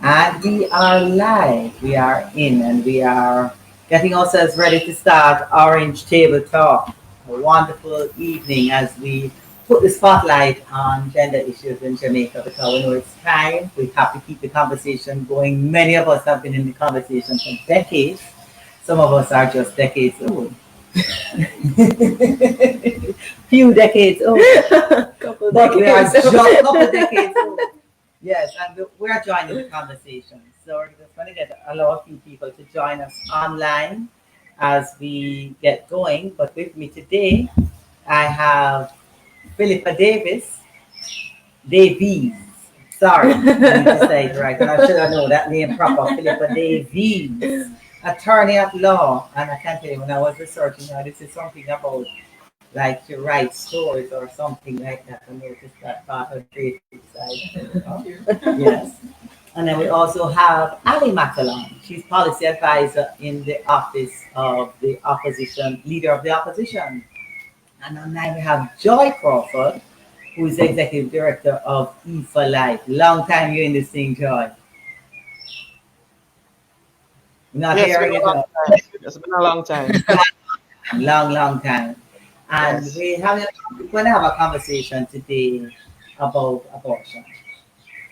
And we are live. We are in and we are getting ourselves ready to start Orange Table Talk. A wonderful evening as we put the spotlight on gender issues in Jamaica because we know it's time. We have to keep the conversation going. Many of us have been in the conversation for decades. Some of us are just decades old. Few decades old. Couple But we are decades. just a couple of decades old. Yes, and we're joining the conversation. So we're just going to allow a few people to join us online as we get going. But with me today, I have Philippa Davies. Sorry, I need to say it right. And I should have known that name proper, Philippa Davies, attorney at law. And I can tell you, when I was researching her, this is something about like to write stories or something like that. I noticed that part of creative side. Yes. And then we also have Ali Matalan. She's policy advisor in the office of the opposition, leader of the opposition. And then we have Joy Crawford, who is the executive director of E for Life. Long time you're in this thing, Joy. Not Yes, it's been hearing a it, long Joy. time. It's been a long time. Long, long time. And Yes. we're going to have a conversation today about abortion.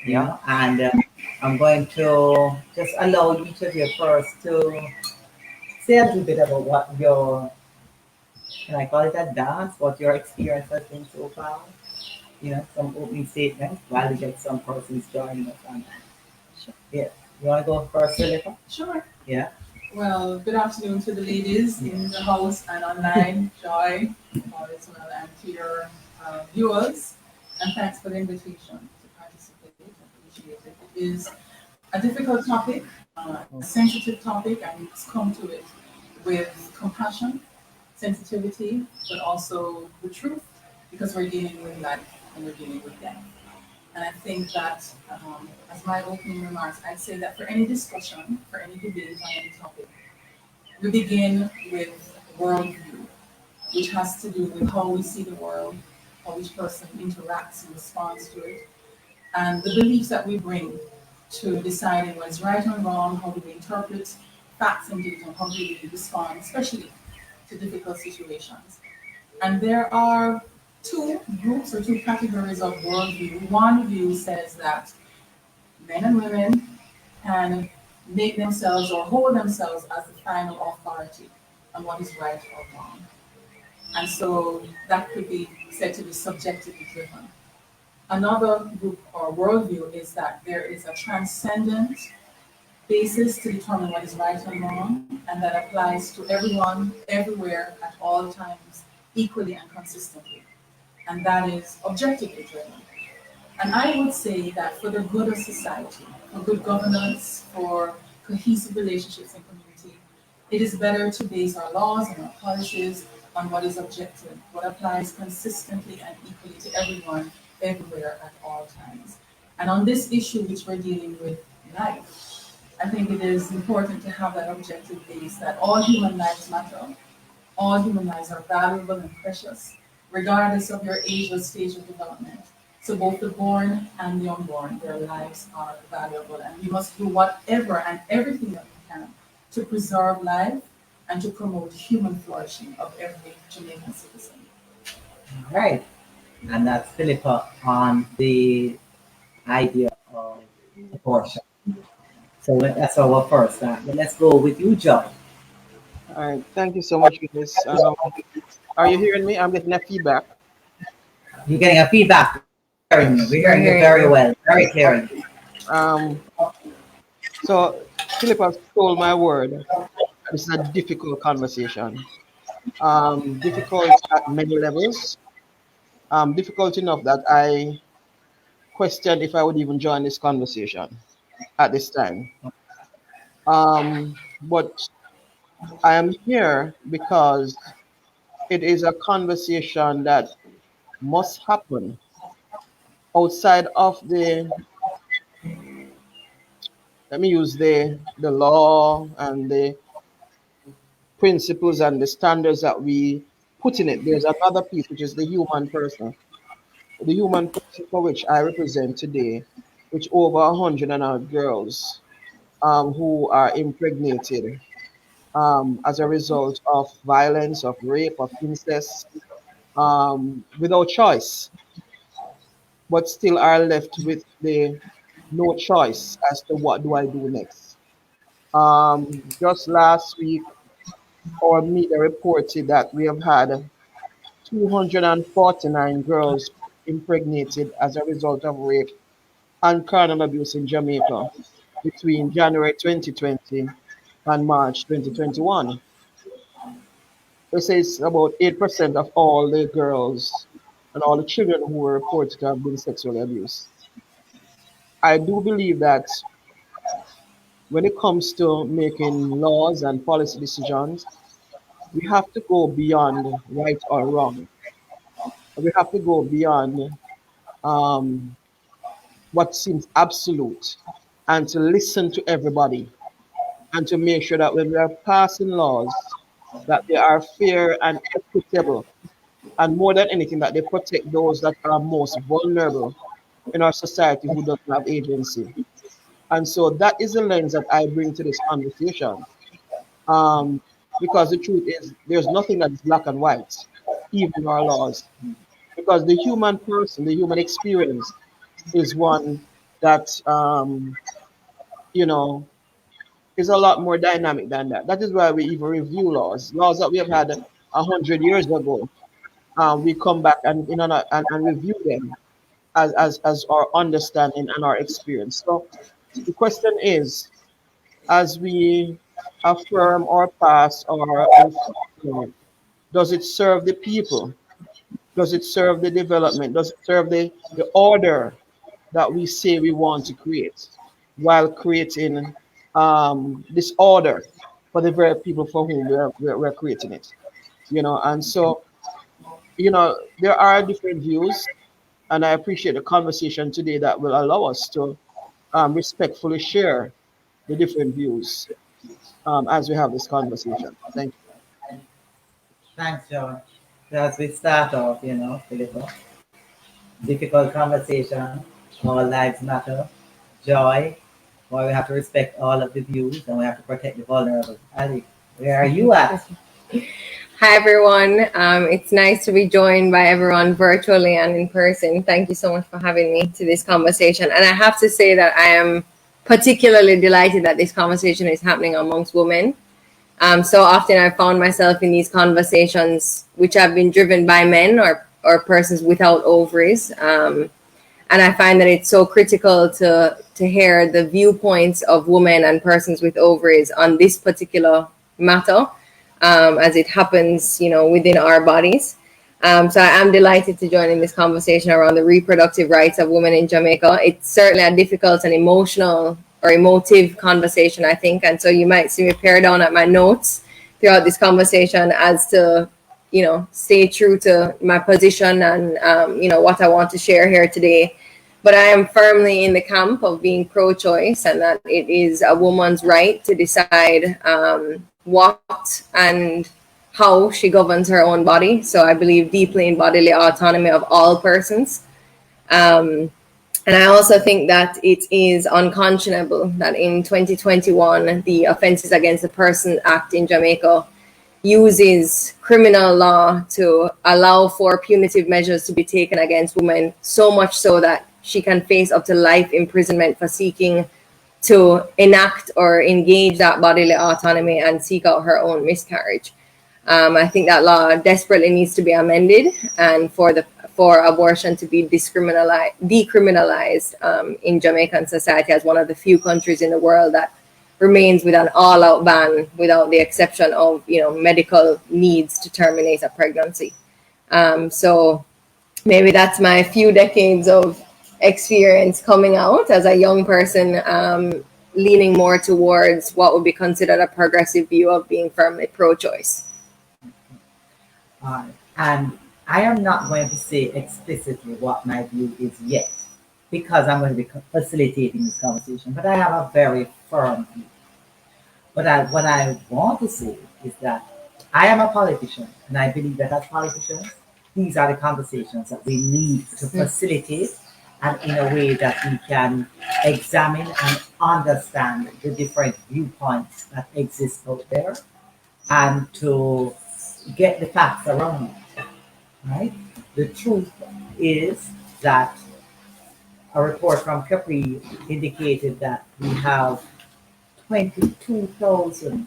Yeah. And I'm going to just allow each of you first to say a little bit about what your, can I call it a dance, what your experience has been so far. Some opening statements while we get some persons joining us on that. Sure. Yeah. You want to go first, Philippa? Sure. Yeah. Well, good afternoon to the ladies in the house and online, Joy, all as well, and to your viewers. And thanks for the invitation to participate. I appreciate it. It is a difficult topic, a sensitive topic, and it's come to it with compassion, sensitivity, but also the truth, because we're dealing with life and we're dealing with death. And I think that, as my opening remarks, I'd say that for any discussion, for any debate on any topic, we begin with worldview, which has to do with how we see the world, how each person interacts and responds to it, and the beliefs that we bring to deciding what is right and wrong, how do we interpret facts and data, and how do we respond, especially to difficult situations. And there are two groups or two categories of worldview. One view says that men and women can make themselves or hold themselves as the final authority on what is right or wrong. And so that could be said to be subjectively driven. Another group or worldview is that there is a transcendent basis to determine what is right and wrong, and that applies to everyone, everywhere, at all times, equally and consistently. And that is objectively driven. And I would say that for the good of society, for good governance, for cohesive relationships in community, it is better to base our laws and our policies on what is objective, what applies consistently and equally to everyone, everywhere, at all times. And on this issue, which we're dealing with life, I think it is important to have that objective base that all human lives matter, all human lives are valuable and precious, regardless of your age or stage of development. So both the born and the unborn, their lives are valuable, and we must do whatever and everything that we can to preserve life and to promote human flourishing of every Jamaican citizen. All right. And that's Philippa on the idea of abortion. So that's our first. But let's go with you, Joy. All right. Thank you so much, guys. Are you hearing me? I'm getting a feedback. You're getting a feedback. We're hearing you. We're hearing you very well, very clearly. Um, so Philip has stole my word. This is a difficult conversation. Difficult at many levels. Difficult enough that I questioned if I would even join this conversation at this time. But I am here because it is a conversation that must happen outside of the, let me use the law and the principles and the standards that we put in it. There's another piece, which is the human person. The human person for which I represent today which over 100 and odd girls who are impregnated as a result of violence, of rape, of incest, without choice, but still are left with the no choice as to what do I do next. Just last week, our media reported that we have had 249 girls impregnated as a result of rape and carnal abuse in Jamaica between January 2020 and March 2021. They say it's about 8% of all the girls and all the children who were reported to have been sexually abused. I do believe that when it comes to making laws and policy decisions, we have to go beyond right or wrong. We have to go beyond um, what seems absolute and to listen to everybody and to make sure that when we are passing laws, that they are fair and equitable, and more than anything, that they protect those that are most vulnerable in our society who doesn't have agency. And so that is the lens that I bring to this conversation. Um, because the truth is, there's nothing that is black and white, even in our laws. Because the human person, the human experience, is one that, you know, is a lot more dynamic than that. That is why we even review laws. Laws that we have had 100 years ago, we come back and review them as our understanding and our experience. So the question is, as we affirm or pass or enforce, does it serve the people? Does it serve the development? Does it serve the order that we say we want to create while creating disorder for the very people for whom we're creating it? And so, there are different views, and I appreciate the conversation today that will allow us to respectfully share the different views as we have this conversation. Thank you. Thanks, John. As we start off, Philippa, difficult conversation, all lives matter, joy, why we have to respect all of the views and we have to protect the vulnerable. Ali, where are you at? Hi, everyone. It's nice to be joined by everyone virtually and in person. Thank you so much for having me to this conversation. And I have to say that I am particularly delighted that this conversation is happening amongst women. So often I found myself in these conversations which have been driven by men or persons without ovaries. And I find that it's so critical to hear the viewpoints of women and persons with ovaries on this particular matter, as it happens, within our bodies. So I am delighted to join in this conversation around the reproductive rights of women in Jamaica. It's certainly a difficult and emotive conversation, I think. And so you might see me pare down at my notes throughout this conversation as to, stay true to my position and, what I want to share here today. But I am firmly in the camp of being pro-choice and that it is a woman's right to decide what and how she governs her own body. So I believe deeply in bodily autonomy of all persons. And I also think that it is unconscionable that in 2021, the Offences Against the Person Act in Jamaica uses criminal law to allow for punitive measures to be taken against women, so much so that she can face up to life imprisonment for seeking to enact or engage that bodily autonomy and seek out her own miscarriage. I think that law desperately needs to be amended and for abortion to be decriminalized in Jamaican society as one of the few countries in the world that remains with an all-out ban without the exception of medical needs to terminate a pregnancy. So maybe that's my few decades of experience coming out as a young person, leaning more towards what would be considered a progressive view of being firmly pro-choice. And I am not going to say explicitly what my view is yet, because I'm going to be facilitating this conversation, but I have a very firm view. But what I want to say is that I am a politician, and I believe that as politicians, these are the conversations that we need to facilitate and in a way that we can examine and understand the different viewpoints that exist out there and to get the facts around it, right? The truth is that a report from Capri indicated that we have 22,000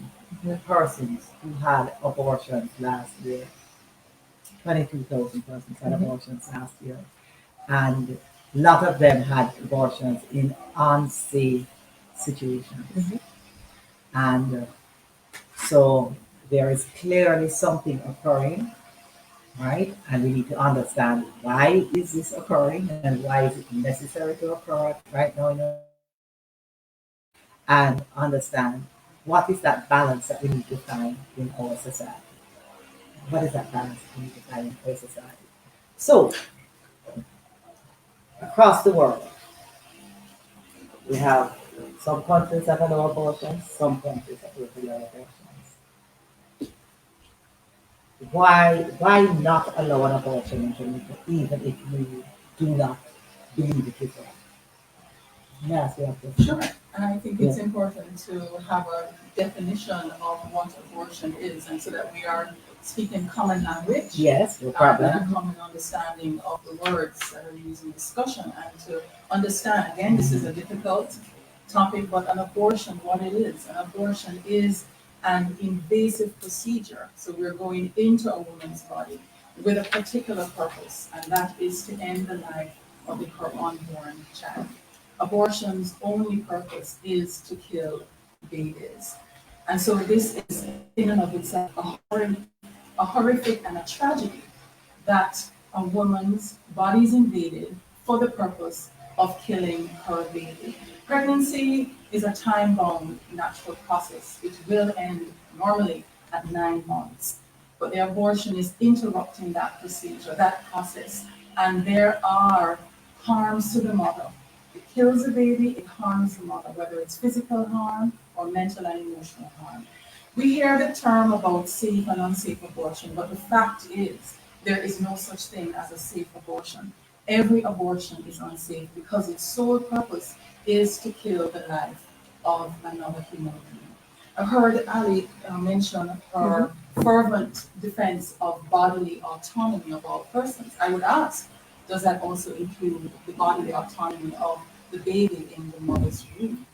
persons who had abortions last year. 22,000 persons had abortions last year. And a lot of them had abortions in unsafe situations. And so there is clearly something occurring, right? And we need to understand why is this occurring and why is it necessary to occur right now in our and understand what is that balance that we need to find in our society. What is that balance we need to find in our society? So across the world, we have some countries that allow abortions, some countries that don't allow abortions. Why not allow an abortion in Jamaica, even if you do not believe it is right? Yes, we have to. Sure, and I think it's important to have a definition of what abortion is, and so that we are speaking common language. Yes, no And problem. a common understanding of the words that are used in discussion, and to understand, again, this is a difficult topic, but an abortion, what it is. An abortion is an invasive procedure. So we're going into a woman's body with a particular purpose, and that is to end the life of her unborn child. Abortion's only purpose is to kill babies. And so this is in and of itself a horrific and a tragedy that a woman's body is invaded for the purpose of killing her baby. Pregnancy is a time-bound natural process. It will end normally at 9 months. But the abortion is interrupting that procedure, that process. And there are harms to the mother. It kills the baby, it harms the mother, whether it's physical harm or mental and emotional harm. We hear the term about safe and unsafe abortion, but the fact is there is no such thing as a safe abortion. Every abortion is unsafe because its sole purpose is to kill the life of another human being. I heard Ali mention her fervent defense of bodily autonomy of all persons. I would ask, does that also include the bodily autonomy of the baby in the mother's womb?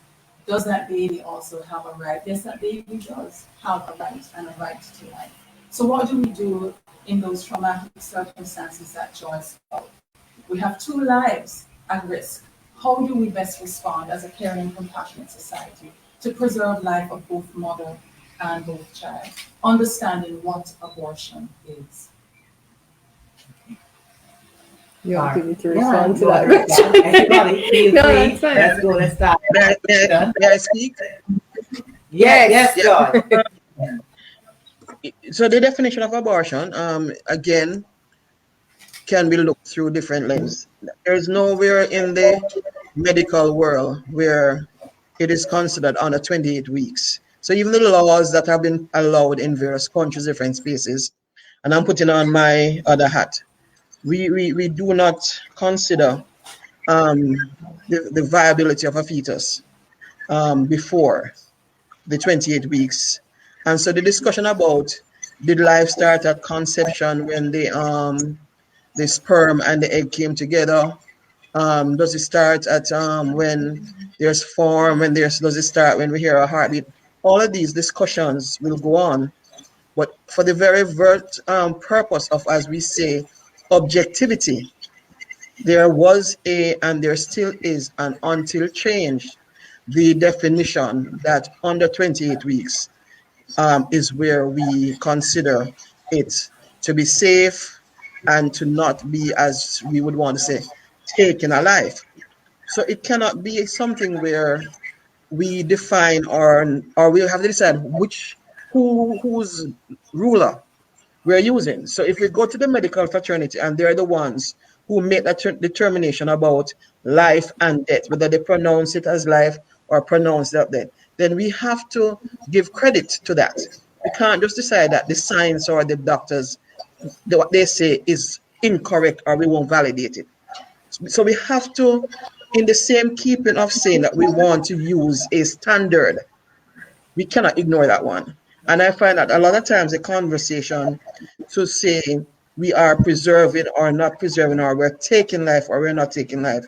Does that baby also have a right? Yes, that baby does have a right and a right to life. So what do we do in those traumatic circumstances that Joy spoke? We have 2 lives at risk. How do we best respond as a caring and compassionate society to preserve life of both mother and both child, understanding what abortion is? You want me to Yeah, respond to go that? ahead. Everybody, feel No, free. that's fine. Let's go. Let's start. May I speak? Yes, Joy. So the definition of abortion, again, can be looked through different lenses. There is nowhere in the medical world where it is considered under 28 weeks. So even the laws that have been allowed in various countries, different spaces, and I'm putting on my other hat, we do not consider the viability of a fetus before the 28 weeks. And so the discussion about did life start at conception when the sperm and the egg came together? Does it start at when there's form, does it start when we hear a heartbeat? All of these discussions will go on, but for the very purpose of, as we say, objectivity, there was and there still is an until change, the definition that under 28 weeks is where we consider it to be safe and to not be, as we would want to say, taken alive. So it cannot be something where we define or we'll have to decide whose ruler we're using. So if we go to the medical fraternity and they're the ones who make that determination about life and death, whether they pronounce it as life or pronounce it as death, then we have to give credit to that. We can't just decide that the science or the doctors, what they say is incorrect or we won't validate it. So we have to, in the same keeping of saying that we want to use a standard, we cannot ignore that one. And I find that a lot of times the conversation to say we are preserving or not preserving, or we're taking life or we're not taking life,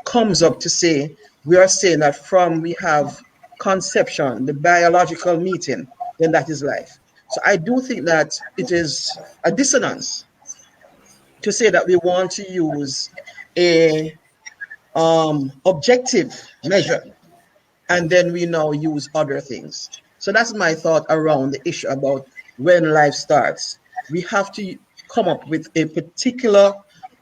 comes up to say we are saying that from we have conception, the biological meeting, then that is life. So I do think that it is a dissonance to say that we want to use a objective measure and then we now use other things. So that's my thought around the issue about when life starts. We have to come up with a particular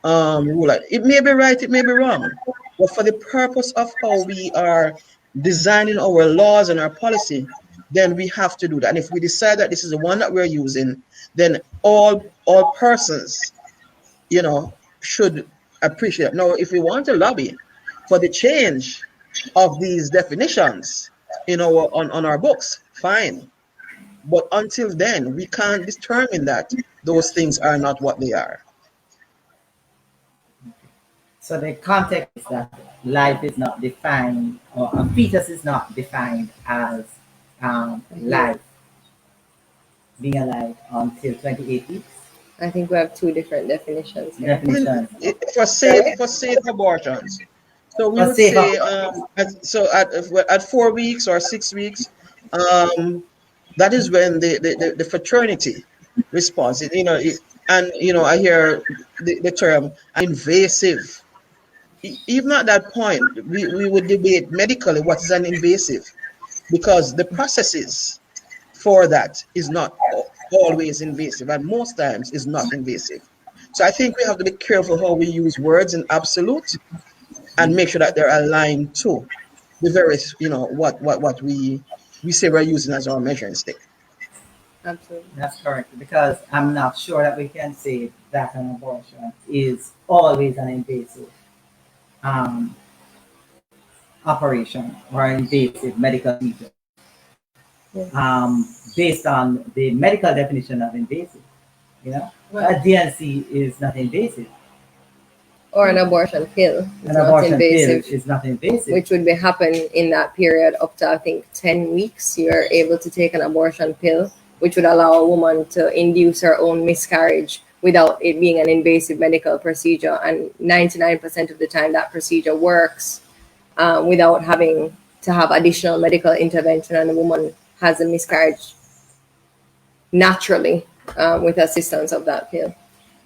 rule. It may be right, it may be wrong, but for the purpose of how we are designing our laws and our policy, then we have to do that. And if we decide that this is the one that we're using, then all persons, should appreciate. Now, if we want to lobby for the change of these definitions on our books, fine. But until then, we can't determine that those things are not what they are. So the context is that life is not defined, or a fetus is not defined as life, being alive until 28 weeks. I think we have two different definitions here. Definitions. For safe abortions. So we For would safe say, at 4 weeks or 6 weeks, that is when the fraternity responds. I hear the term invasive. Even at that point, we would debate medically what is an invasive, because the processes for that is not always invasive, and most times is not invasive. So I think we have to be careful how we use words in absolute and make sure that they're aligned to the various, what we say we're using as our measuring stick. Absolutely. That's correct, because I'm not sure that we can say that an abortion is always an invasive operation or invasive medical procedure. Based on the medical definition of invasive, a DNC is not invasive. Or an abortion pill. An abortion pill is not invasive. Which would be happen in that period up to, I think, 10 weeks. You're able to take an abortion pill, which would allow a woman to induce her own miscarriage without it being an invasive medical procedure. And 99% of the time that procedure works without having to have additional medical intervention, and the woman has a miscarriage naturally with assistance of that pill.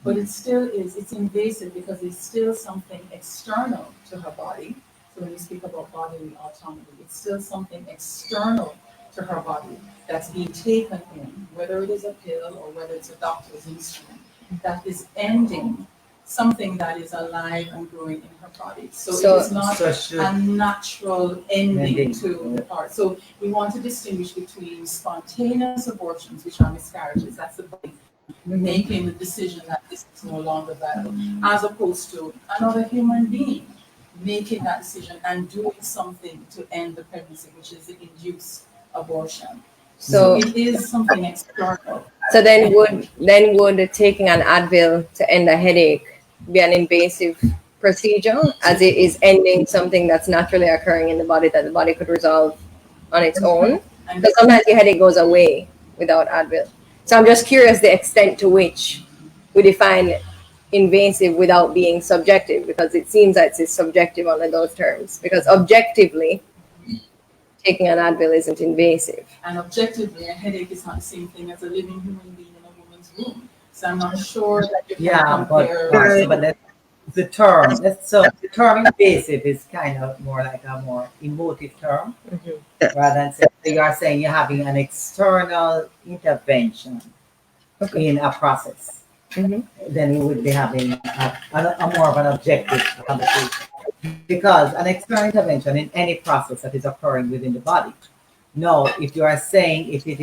But it's invasive because it's still something external to her body. So when you speak about bodily autonomy, it's still something external to her body that's being taken in, whether it is a pill or whether it's a doctor's instrument, that is ending something that is alive and growing in her body. So it is not a natural ending to the part. So we want to distinguish between spontaneous abortions, which are miscarriages, that's the body making the decision that this is no longer viable, as opposed to another human being making that decision and doing something to end the pregnancy, which is the induced abortion. So it is something external. So then would taking an Advil to end a headache be an invasive procedure, as it is ending something that's naturally occurring in the body that the body could resolve on its own? Because sometimes your headache goes away without Advil. So I'm just curious the extent to which we define invasive without being subjective, because it seems that it's subjective under those terms. Because objectively, taking an Advil isn't invasive. And objectively, a headache is not the same thing as a living human being in a woman's womb. So I'm not sure that you can compare. But the term invasive is kind of more like a more emotive term, rather than you are saying you're having an external intervention in a process. Then we would be having a more of an objective conversation, because an external intervention in any process that is occurring within the body. No, if you are saying if it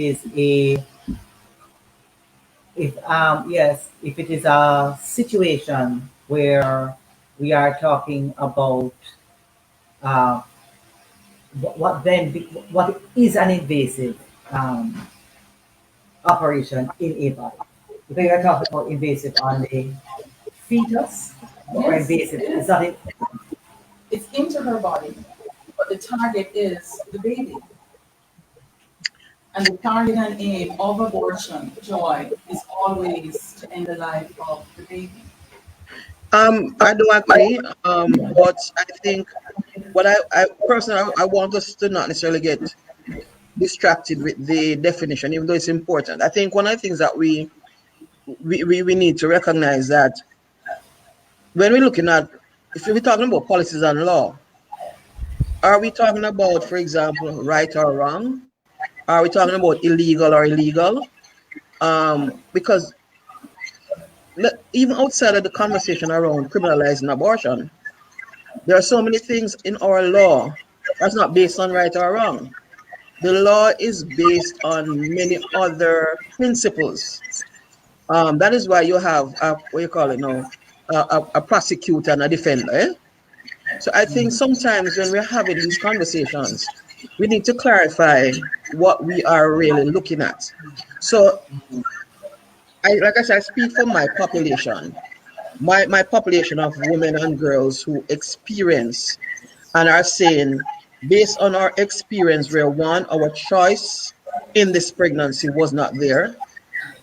is a situation where we are talking about what is an invasive operation in a body. If we are talking about invasive on the fetus, more Yes, invasive. it Is is. that it? It's into her body, but the target is the baby. And the target and aim of abortion, Joy, is always to end the life of the baby. I do agree, but I think what I personally I want us to not necessarily get distracted with the definition, even though it's important. I think one of the things that we need to recognize that when we're looking at, if we're talking about policies and law, are we talking about, for example, right or wrong? Are we talking about illegal or illegal? Because even outside of the conversation around criminalizing abortion, there are so many things in our law that's not based on right or wrong. The law is based on many other principles. That is why you have what you call it now, a prosecutor and a defender. Eh? So I think sometimes when we're having these conversations, we need to clarify what we are really looking at. So like I said, I speak for my population, my population of women and girls who experience and are saying, based on our experience, where one, our choice in this pregnancy was not there.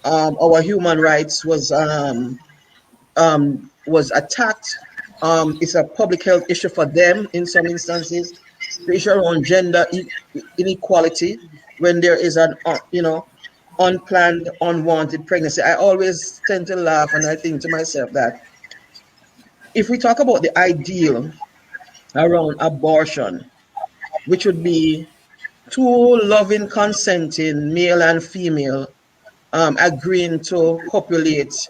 Our human rights was attacked. It's a public health issue for them in some instances. The issue around gender inequality when there is an unplanned, unwanted pregnancy. I always tend to laugh and I think to myself that if we talk about the ideal around abortion, which would be two loving, consenting male and female agreeing to copulate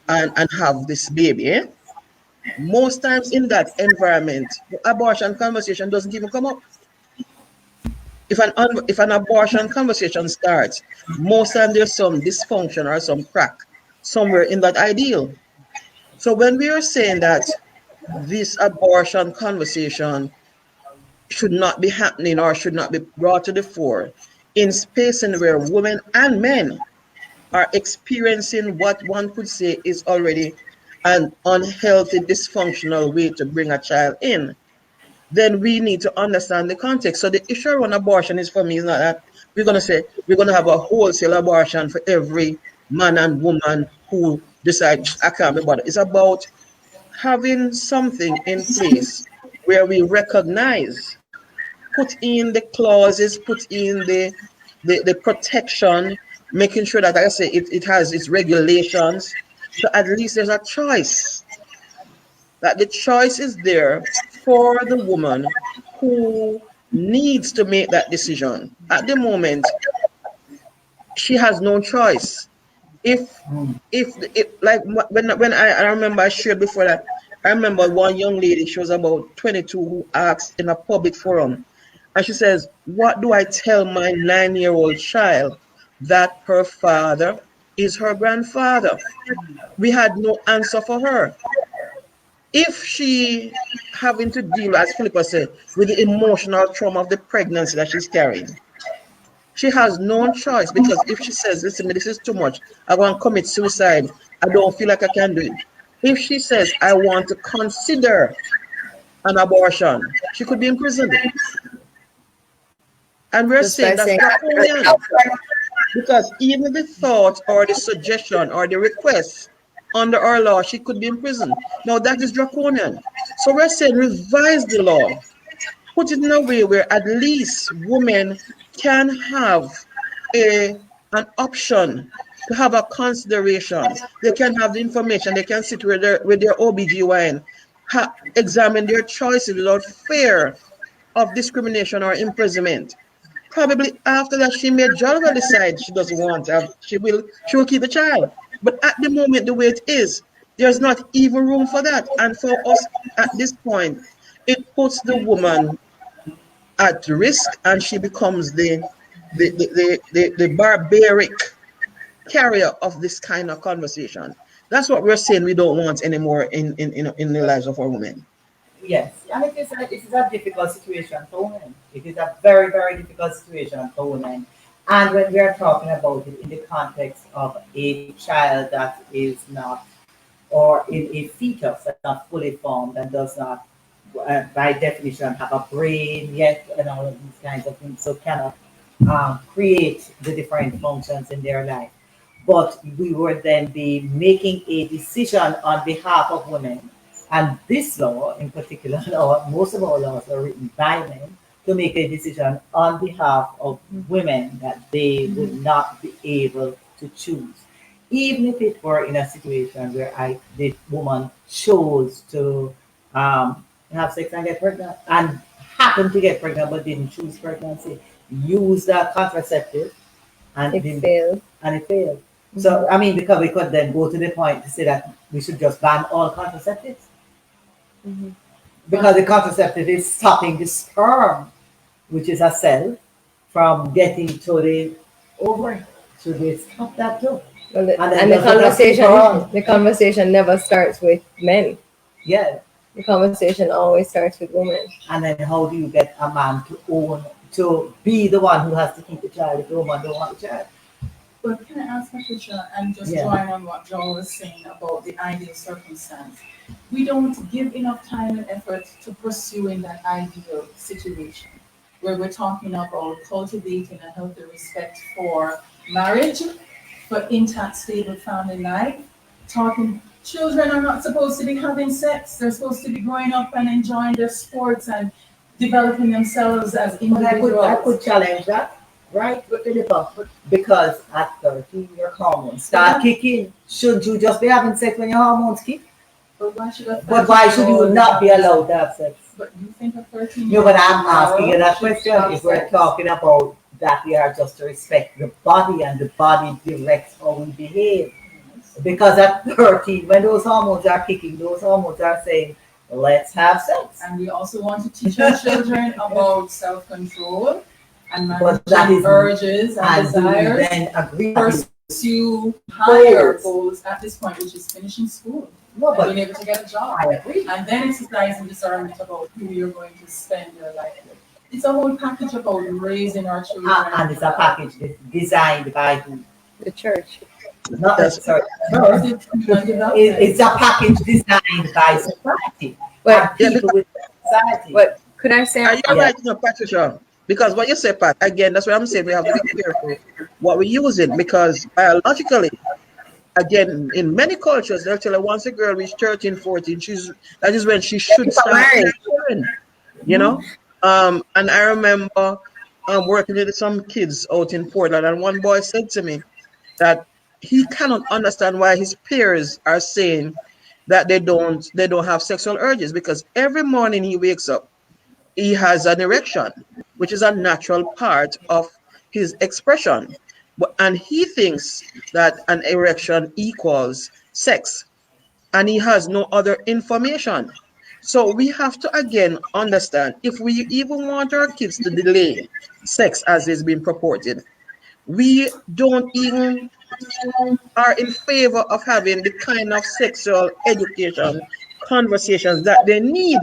and have this baby. Eh? Most times in that environment, the abortion conversation doesn't even come up. If an abortion conversation starts, most time there's some dysfunction or some crack somewhere in that ideal. So when we are saying that this abortion conversation should not be happening or should not be brought to the fore in spaces where women and men are experiencing what one could say is already an unhealthy, dysfunctional way to bring a child in, then we need to understand the context. So the issue around abortion is, for me, is not that we're going to say we're going to have a wholesale abortion for every man and woman who decide I can't be bothered. It's about having something in place where we recognize, put in the clauses, put in the protection, making sure that, like I say, it has its regulations. So at least there's a choice, that the choice is there for the woman who needs to make that decision. At the moment, she has no choice. If like when I remember I shared before that, I remember one young lady, she was about 22, who asked in a public forum, and she says, what do I tell my 9-year-old child that her father is her grandfather? We had no answer for her. If she having to deal, as Philippa said, with the emotional trauma of the pregnancy that she's carrying, she has no choice, because if she says, listen, this is too much, I want to commit suicide, I don't feel like I can do it. If she says, I want to consider an abortion, she could be imprisoned. And we're Just by saying that's saying, draconian, because even the thought or the suggestion or the request under our law, she could be imprisoned. Now that is draconian. So we're saying revise the law, put it in a way where at least women can have an option, to have a consideration. They can have the information, they can sit with their OBGYN, examine their choices without fear of discrimination or imprisonment. Probably after that, she may jolly well decide she doesn't want to have, she will keep the child. But at the moment, the way it is, there's not even room for that. And for us at this point, it puts the woman at risk, and she becomes the barbaric carrier of this kind of conversation. That's what we're saying we don't want anymore in the lives of our women. Yes, and it is a difficult situation for women. It is a very, very difficult situation for women. And when we are talking about it in the context of a child that is not or in a fetus that's not fully formed and does not, by definition, have a brain yet, and all of these kinds of things, so cannot create the different functions in their life. But we would then be making a decision on behalf of women. And this law, in particular, or most of our laws are written by men to make a decision on behalf of women that they would not be able to choose. Even if it were in a situation where the woman chose to have sex and get pregnant and happened to get pregnant but didn't choose pregnancy, used a contraceptive and It failed. and it failed. So I mean, because we could then go to the point to say that we should just ban all contraceptives because the contraceptive is stopping the sperm, which is a cell, from getting to the ovary. Should we stop that too? Well, And the conversation never starts with men. Yeah. The conversation always starts with women. And then how do you get a man to be the one who has to keep the child if the woman don't want the child? But can I ask Patricia, and just Yeah. drawing on what Joel was saying about the ideal circumstance, we don't give enough time and effort to pursuing that ideal situation where we're talking about cultivating a healthy respect for marriage, for intact, stable family life, talking children are not supposed to be having sex, they're supposed to be growing up and enjoying their sports and developing themselves as But individuals. I could challenge that, right, Philippa? Because at 13, your hormones start kicking. Shouldn't you just be having sex when your hormones kick? But why should a But why should you 13-year-old not be allowed to have sex? But you think a 13 No, but I'm asking you that question. If we're talking about that, we are just to respect the body and the body directs how we behave. Because at 13, when those hormones are kicking, those hormones are saying, let's have sex. And we also want to teach our children about self-control and But that managing is urges and and do we desires. then agree? Pursue higher goals at this point, which is finishing school No, and but being able to get a job. I agree. And then exercising discernment about who you're going to spend your life with. It's a whole package about raising our children. And it's a package designed by who? The church. Not necessarily. It's a package designed by society. But And people with society. But could I say? Are you right, Patricia? Because what you say, Pat, again, that's what I'm saying. We have to be careful what we're using because biologically, again, in many cultures, they'll tell her once a girl reaches 13, 14, that is when she should start marrying, you know? And I remember working with some kids out in Portland, and one boy said to me that he cannot understand why his peers are saying that they don't have sexual urges because every morning he wakes up, he has an erection, which is a natural part of his expression. And he thinks that an erection equals sex, and he has no other information. So we have to, again, understand if we even want our kids to delay sex as is being purported, we don't even are in favor of having the kind of sexual education conversations that they need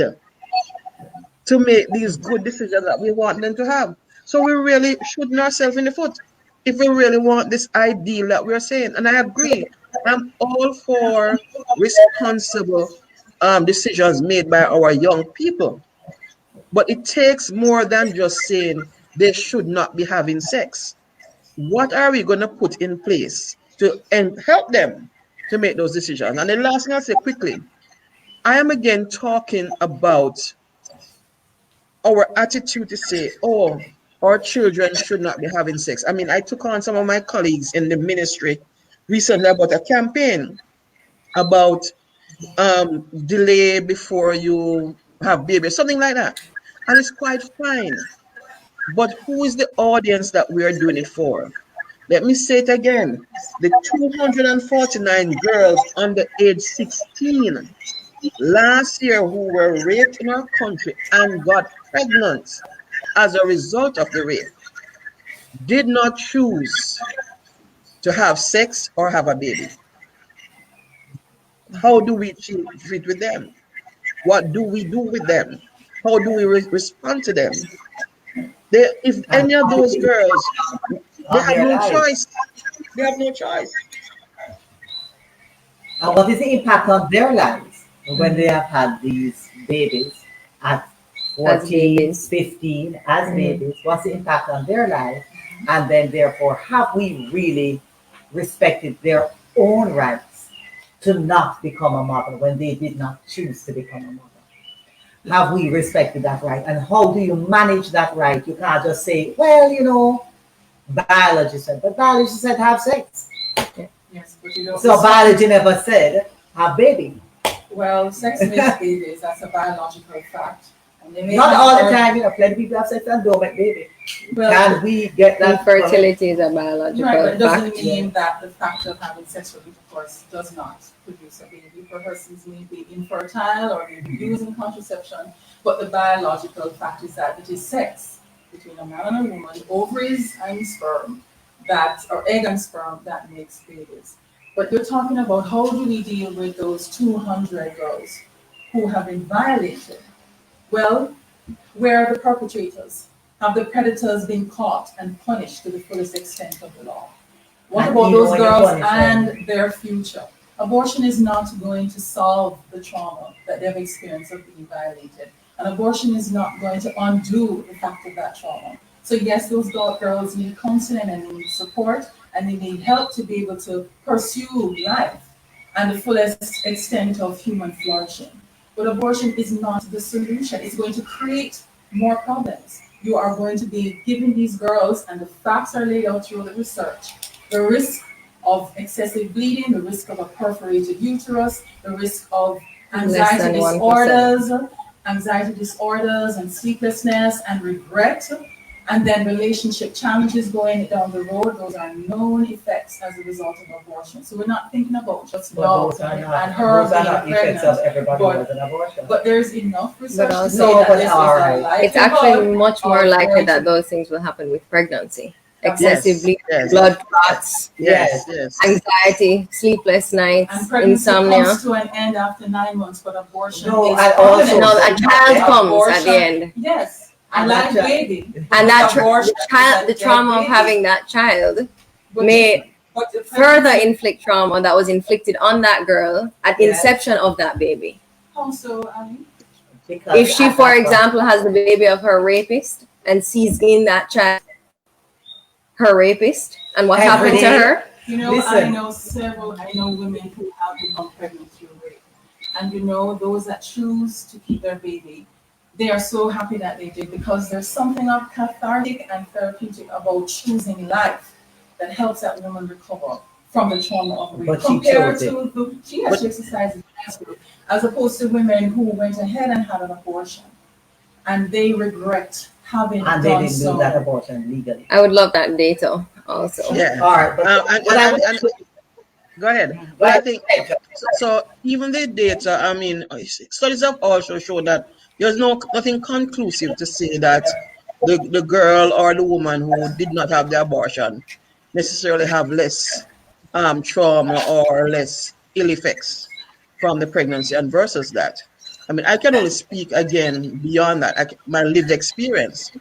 to make these good decisions that we want them to have. So we really shooting ourselves in the foot if we really want this ideal that we're saying. And I agree. I'm all for responsible decisions made by our young people. But it takes more than just saying they should not be having sex. What are we going to put in place to help them to make those decisions? And the last thing I'll say quickly, I am again talking about our attitude to say, oh, our children should not be having sex. I mean, I took on some of my colleagues in the ministry recently about a campaign about delay before you have babies, something like that. And it's quite fine. But who is the audience that we are doing it for? Let me say it again. The 249 girls under age 16 last year who were raped in our country and got pregnant as a result of the rape did not choose to have sex or have a baby. How do we treat with them? What do we do with them? How do we respond to them? If any of those girls, they have no choice. They have no choice. And what is the impact on their lives when they have had these babies at As 14, babies. 15, as babies? What's the impact on their life? And then, therefore, have we really respected their own rights to not become a mother when they did not choose to become a mother? Have we respected that right? And how do you manage that right? You can't just say, well, biology said, but biology said have sex. Yes, but you know. So biology never said have baby. Well, sex makes babies. That's a biological fact. And they may Not have all the heard- time, plenty people have sex and don't make baby. Well, Can we get that? Infertility is a biological right, but it doesn't fact. mean that the fact of having sexual intercourse does not produce a baby. Persons may be infertile or may be using contraception, but the biological fact is that it is sex between a man and a woman, ovaries and sperm, or egg and sperm, that makes babies. But you're talking about how do we deal with those 200 girls who have been violated? Well, where are the perpetrators? Have the predators been caught and punished to the fullest extent of the law? What And about even those when you girls punish them. and their future? Abortion is not going to solve the trauma that they've experienced of being violated. And abortion is not going to undo the fact of that trauma. So yes, those girls need counseling and they need support and they need help to be able to pursue life and the fullest extent of human flourishing. But abortion is not the solution. It's going to create more problems. You are going to be giving these girls, and the facts are laid out through the research, the risk of excessive bleeding, the risk of a perforated uterus, the risk of Less than 1%. anxiety disorders and sleeplessness and regret, and then relationship challenges going down the road. Those are known effects as a result of abortion. So we're not thinking about just But love those are and not, her those are being not effects of pregnant. everybody who has an abortion. But there's enough research to also- say No, that but this is all a right. likelihood It's actually much more of likely going that to- those things will happen with pregnancy. Yes, Excessive bleeding, yes. blood clots, Yes. anxiety, sleepless nights, And pregnancy insomnia. comes to an end after 9 months, but abortion No, is and also- permanent. No, a child comes at the end. Yes, a And live that baby. And that Abortion the is a trauma dead of having that child But may but the further pregnancy- inflict trauma that was inflicted on that girl at Yes. inception of that baby. How so, Ali? Because If she, at for that example, has the baby of her rapist and sees in that child her rapist and what Every happened to day. her, You know, Listen. I know women who have become pregnant through rape. And those that choose to keep their baby, they are so happy that they did because there's something of cathartic and therapeutic about choosing life that helps that woman recover from the trauma of rape. But she Compared chose it. to she has to exercise as opposed to women who went ahead and had an abortion and they regret having and they done didn't so. do that abortion legally. I would love that data also. Yeah. All right, but And go ahead. But I think so. Even the data, I mean, studies have also shown that there's nothing conclusive to say that the girl or the woman who did not have the abortion necessarily have less trauma or less ill effects from the pregnancy and versus that. I mean, I can only speak again beyond that. My lived experience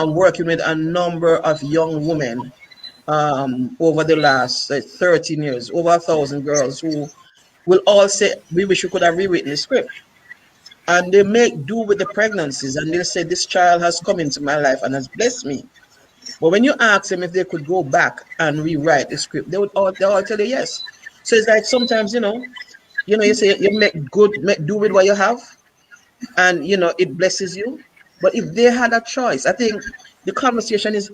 working with a number of young women over the last 13 years, over 1,000 girls who will all say, we wish we could have rewritten the script. And they make do with the pregnancies and they'll say, this child has come into my life and has blessed me. But when you ask them if they could go back and rewrite the script, they'll all tell you yes. So it's like sometimes, you say you make do with what you have and, it blesses you. But if they had a choice, I think the conversation is,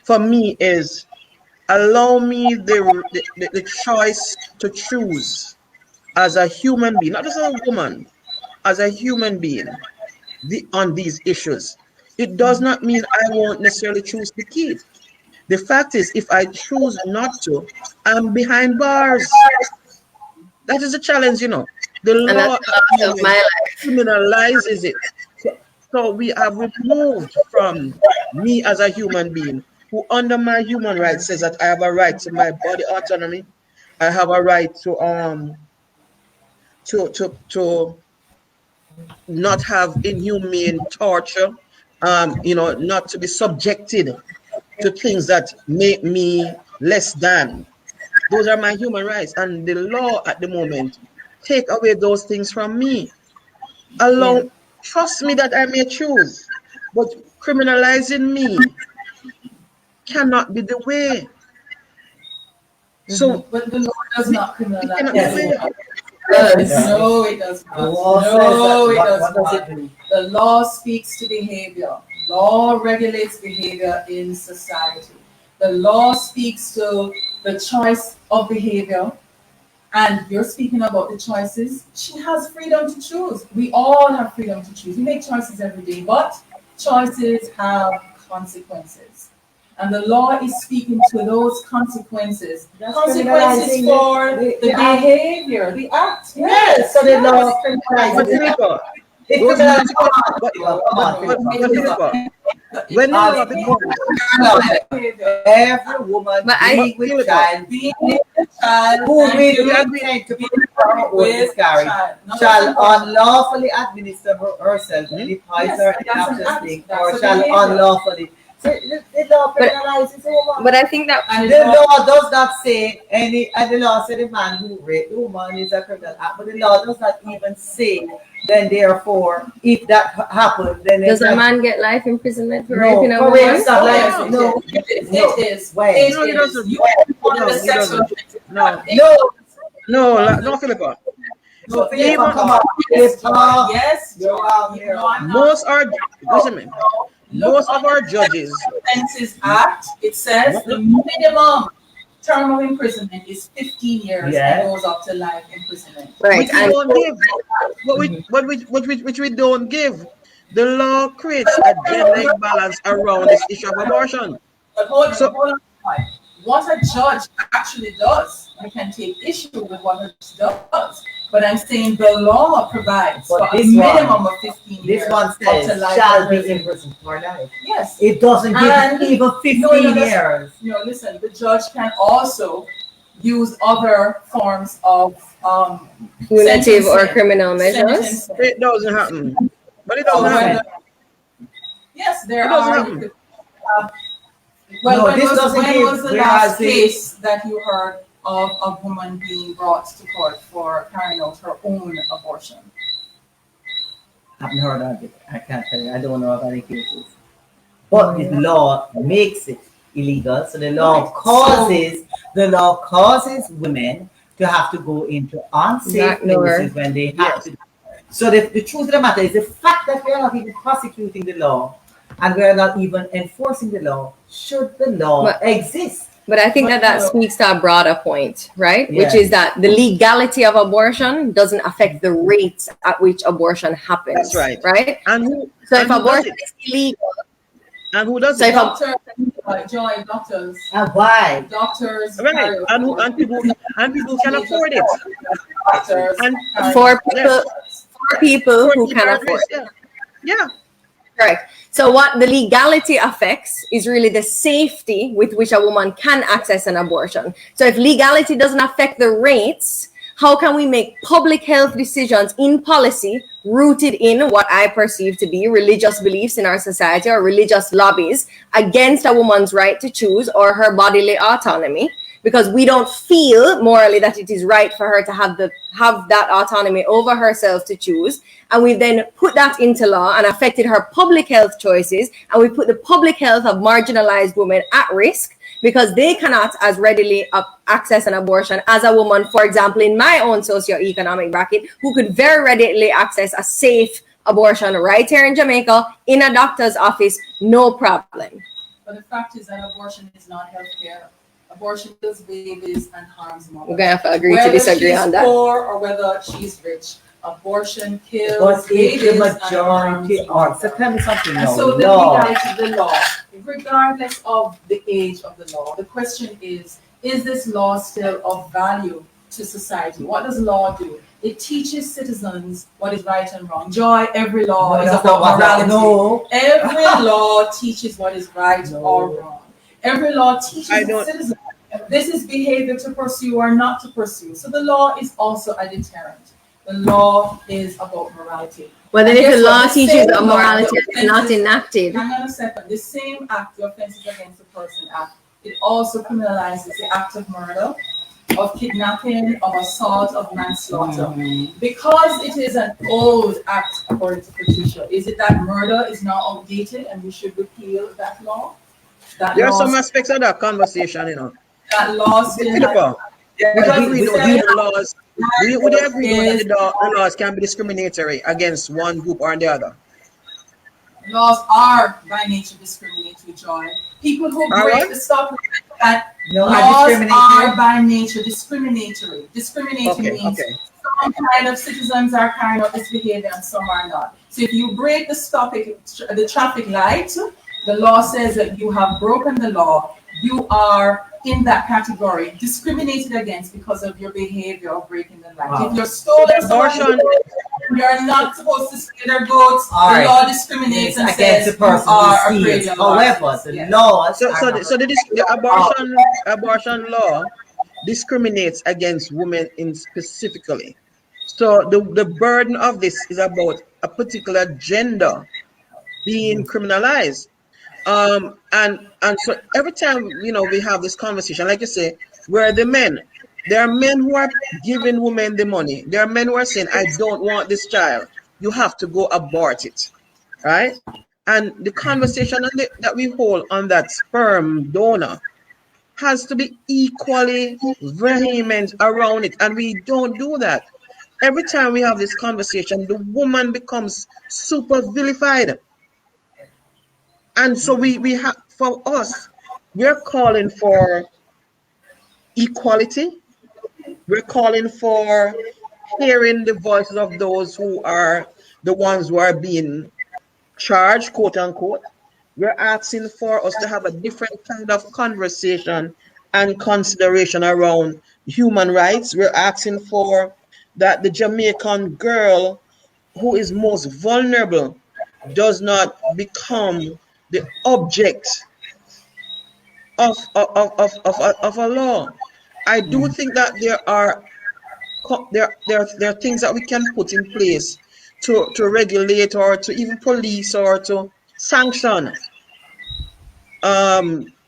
for me, is allow me the choice to choose as a human being, not just as a woman, as a human being on these issues. It does not mean I won't necessarily choose to keep. The fact is, if I choose not to, I'm behind bars. That is a challenge, The And law that's the loss of my life. criminalizes it. So we are removed from me as a human being who under my human rights says that I have a right to my body autonomy. I have a right to not have inhumane torture, not to be subjected to things that make me less than. Those are my human rights. And the law at the moment take away those things from me. Trust me that I may choose, but criminalizing me cannot be the way. So, But the law does not it criminalize. cannot be the way. No, it does not. No, it does what does not. it do? The law speaks to behavior. Law regulates behavior in society. The law speaks to the choice of behavior. And you're speaking about the choices. She has freedom to choose. We all have freedom to choose. We make choices every day, but choices have consequences. And the law is speaking to those consequences. Consequences for the behavior, the act. Yes. So the law But criminalizes Philippa, it. those Come on, Philippa, when the law becomes, every woman But being with child, who will intend to perform or miscarriage shall unlawfully administer herself any poison or noxious thing, or shall unlawfully. So the law criminalizes a woman. But I think that The law does not say any, and the law said the man who raped the woman is a criminal act, but the law does not even say, then therefore, if that happened, then does a man get life imprisonment for No, raping a for woman? raping not life. No, It is. When? It No, he is. doesn't. You No, the he sexual doesn't. No, no. Philippa. So Even come on. Yes, You're wrong here. most are, listen, man. Most of our judges. Offences Act, it says the minimum term of imprisonment is 15 years and goes up to life imprisonment. Right. Which we don't give. Which we don't give. The law creates a gender imbalance around this issue of abortion. But hold on. What a judge actually does, you can take issue with what a judge does. But I'm saying the law provides for a minimum of 15 years. This one says shall be imprisoned for life. Yes. It doesn't give even 15 years. No, listen, the judge can also use other forms of Punitive or criminal measures. It doesn't happen. But it doesn't happen. Yes, there It doesn't are. happen. Well, No, this doesn't when give, was the last case that you heard of a woman being brought to court for carrying out her own abortion? I haven't heard of it. I can't tell you. I don't know of any cases. But the law makes it illegal. So the law causes women to have to go into unsafe places when they have to. So the truth of the matter is the fact that we are not even prosecuting the law and we are not even enforcing the law, should the law exist. But I think that speaks to a broader point, right? Which is that the legality of abortion doesn't affect the rates at which abortion happens. That's right. Right? So if abortion is illegal. And who does it? Doctors, Joy, doctors. And why? Doctors. Right. And people can afford it. Doctors. And for people who can afford it. Yeah. Correct. So what the legality affects is really the safety with which a woman can access an abortion. So if legality doesn't affect the rates, how can we make public health decisions in policy rooted in what I perceive to be religious beliefs in our society or religious lobbies against a woman's right to choose or her bodily autonomy? Because we don't feel morally that it is right for her to have that autonomy over herself to choose. And we've then put that into law and affected her public health choices. And we put the public health of marginalized women at risk because they cannot as readily access an abortion as a woman, for example, in my own socioeconomic bracket, who could very readily access a safe abortion right here in Jamaica in a doctor's office, no problem. But the fact is that abortion is not healthcare. Abortion kills babies and harms mothers. We're going to have to agree to disagree on that. Whether she's poor or whether she's rich, abortion kills babies and harms mothers. So tell me something now. So the legality of the law, regardless of the age of the law, the question is this law still of value to society? What does law do? It teaches citizens what is right and wrong. Joy, every law is about morality. No. Every law teaches what is right or wrong. Every law teaches citizens this is behavior to pursue or not to pursue. So the law is also a deterrent. The law is about morality. Well, then if the law teaches morality, it's not enacted. Hang on a second. The same act, the Offences Against the Person Act, It also criminalizes the act of murder, of kidnapping, of assault, of manslaughter. Because it is an old act, according to Patricia, is it that murder is now outdated and we should repeal that law? There are some aspects of that conversation, you know. That law still Philippa, would you agree though that the laws, would you agree though that the laws can be discriminatory against one group or the other? Laws are by nature discriminatory, Joy. People who break the stop that laws are by nature discriminatory. Discriminatory means some kind of citizens are carrying out this behavior and some are not. So if you break the traffic light, the law says that you have broken the law. You are in that category, discriminated against because of your behavior of breaking the light. Wow. If you're stolen abortion, you're not supposed to steal their goats. The law discriminates and says the person you are afraid of. However, the law. So the abortion law discriminates against women in specifically. So the burden of this is about a particular gender being criminalized. And so every time, you know, we have this conversation, like you say, where the men, there are men who are giving women the money. There are men who are saying, I don't want this child. You have to go abort it, right? And the conversation that we hold on that sperm donor has to be equally vehement around it. And we don't do that. Every time we have this conversation, the woman becomes super vilified. And so we have, for us, we're calling for equality. We're calling for hearing the voices of those who are the ones who are being charged, quote unquote. We're asking for us to have a different kind of conversation and consideration around human rights. We're asking for that the Jamaican girl who is most vulnerable does not become the object of a law. I do think that there are things that we can put in place to regulate or to even police or to sanction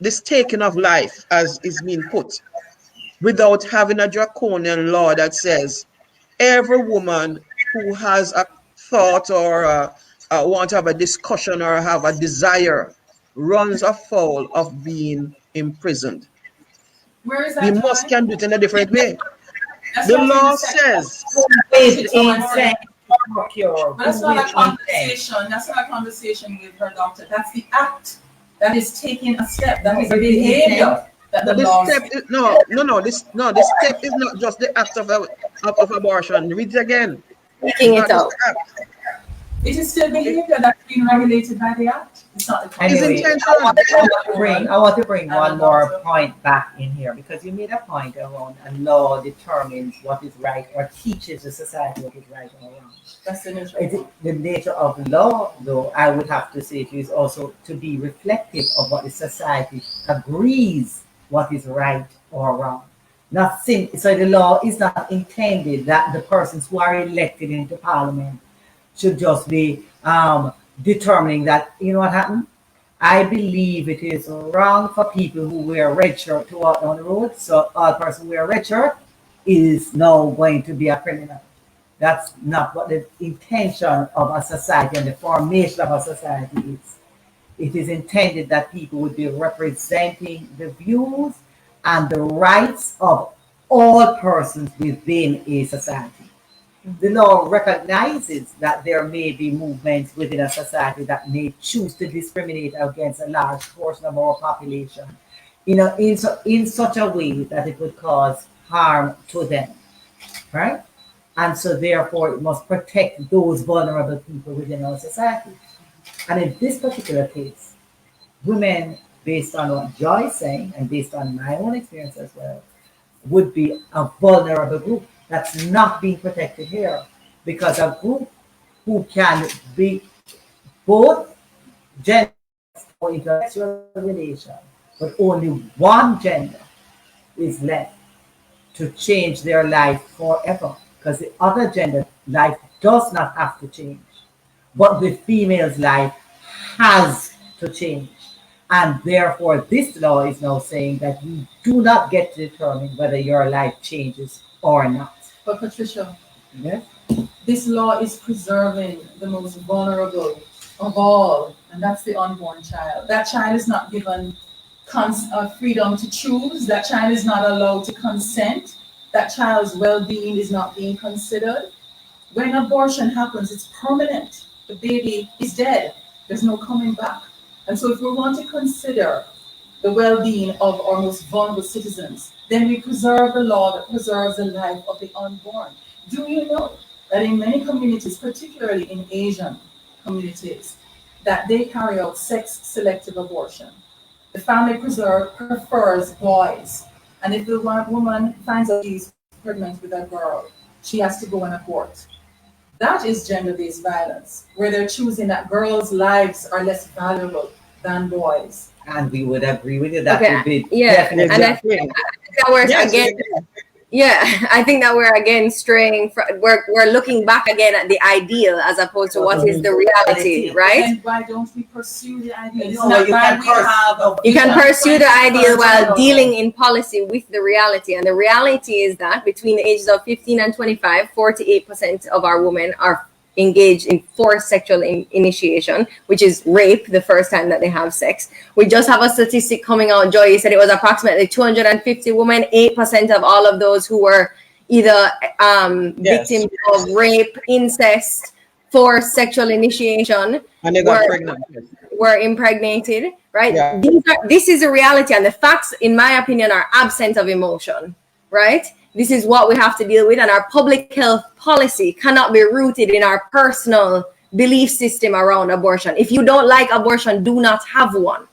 this taking of life as is being put, without having a draconian law that says every woman who has a thought or want to have a discussion or have a desire runs afoul of being imprisoned. Where is that? We must can do it in a different way. The law says that's not a conversation. That's not a conversation with her doctor. That's the act that is taking a step. That is a behavior that the law says. The step is not just the act of abortion. Read it again. Speaking it out. It is still behavior that's being regulated by the act. It's not the anyway, I want to bring one more point back in here, because you made a point around a law determines what is right or teaches the society what is right or wrong. That's the nature. The nature of law, though, I would have to say it is also to be reflective of what the society agrees what is right or wrong. So the law is not intended that the persons who are elected into parliament should just be determining that, you know what happened? I believe it is wrong for people who wear a red shirt to walk down the road. So all person who wear a red shirt is now going to be a criminal. That's not what the intention of a society and the formation of a society is. It is intended that people would be representing the views and the rights of all persons within a society. The law recognizes that there may be movements within a society that may choose to discriminate against a large portion of our population, in such a way that it would cause harm to them, right? And so therefore it must protect those vulnerable people within our society. And in this particular case, women, based on what Joy is saying and based on my own experience as well, would be a vulnerable group that's not being protected here, because a group who can be both genders or intellectual relation, but only one gender is left to change their life forever, because the other gender life does not have to change, but the female's life has to change. And therefore, this law is now saying that you do not get to determine whether your life changes or not. But Patricia, Yes? this law is preserving the most vulnerable of all, and that's the unborn child. That child is not given freedom to choose. That child is not allowed to consent. That child's well-being is not being considered. When abortion happens, it's permanent. The baby is dead. There's no coming back. And so if we want to consider the well-being of our most vulnerable citizens, then we preserve the law that preserves the life of the unborn. Do you know that in many communities, particularly in Asian communities, that they carry out sex-selective abortion? The family prefers boys. And if the woman finds out she's pregnant with a girl, she has to go and abort. That is gender-based violence, where they're choosing that girls' lives are less valuable than boys. And we would agree with you that Okay, would be yeah, definitely. and I think that we're again, yeah, I think that we're again straying from, we're looking back again at the ideal as opposed to what is the reality, right? And why don't we pursue the ideal? It's No, not you why can we have You can pursue the ideal while First, dealing in policy with the reality. And the reality is that between the ages of 15 and 25, 48% of our women are engaged in forced sexual initiation, which is rape the first time that they have sex. We just have a statistic coming out. Joy said it was approximately 250 women, 8% of all of those who were either victims of rape, incest, forced sexual initiation, And they got pregnant. were impregnated, right? Yeah. This is a reality, and the facts, in my opinion, are absent of emotion, right? This is what we have to deal with, and our public health policy cannot be rooted in our personal belief system around abortion. If you don't like abortion, do not have one.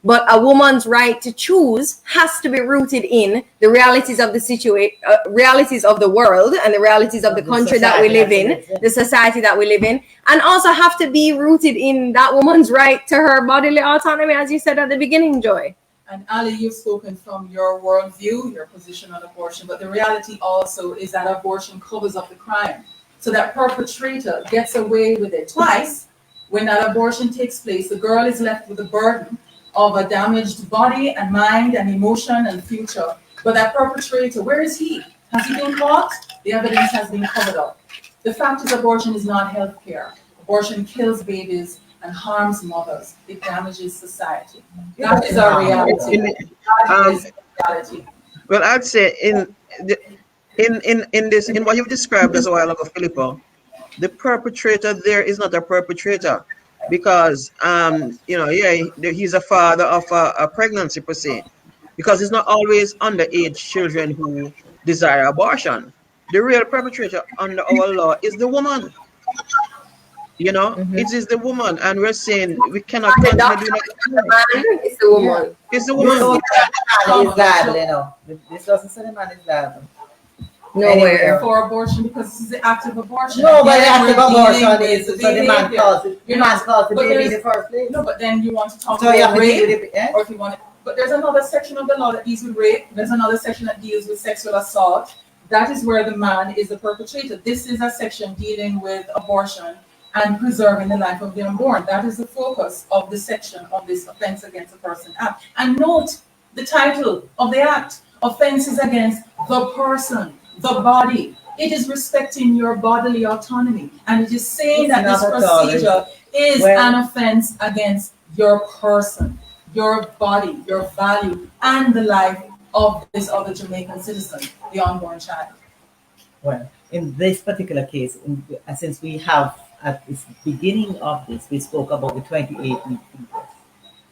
But a woman's right to choose has to be rooted in the realities of the realities of the world and the realities of the country that we live in, the society that we live in, and also have to be rooted in that woman's right to her bodily autonomy, as you said at the beginning, Joy. And Ali, you've spoken from your worldview, your position on abortion, but the reality also is that abortion covers up the crime. So that perpetrator gets away with it twice. When that abortion takes place, the girl is left with the burden of a damaged body and mind and emotion and future. But that perpetrator, where is he? Has he been caught? The evidence has been covered up. The fact is, abortion is not health care. Abortion kills babies and harms mothers. It damages society. That is our reality. That is reality. Well, I'd say in what you've described as a while ago, Filippo, the perpetrator there is not a perpetrator because he's a father of a pregnancy per se, because it's not always underage children who desire abortion. The real perpetrator under our law is the woman. It is the woman, and we're saying we cannot continue doing that. It's the woman. It's the woman. Is liable, This doesn't say the man is liable. Nowhere. For abortion, because this is the act of abortion. No, but the act of We're dealing abortion with is so the man calls it. The man calls the baby in the first place. No, but then you want to talk So you have about to deal rape, with it, or if you want to, but there's another section of the law that deals with rape. There's another section that deals with sexual assault. That is where the man is the perpetrator. This is a section dealing with abortion and preserving the life of the unborn. That is the focus of the section of this Offense Against a Person Act. And note the title of the act: Offenses Against the Person, the Body. It is respecting your bodily autonomy, and it is saying that this procedure is an offense against your person, your body, your value, and the life of this other Jamaican citizen, the unborn child. Well, in this particular case, since we have at the beginning of this, we spoke about the 28-week fetus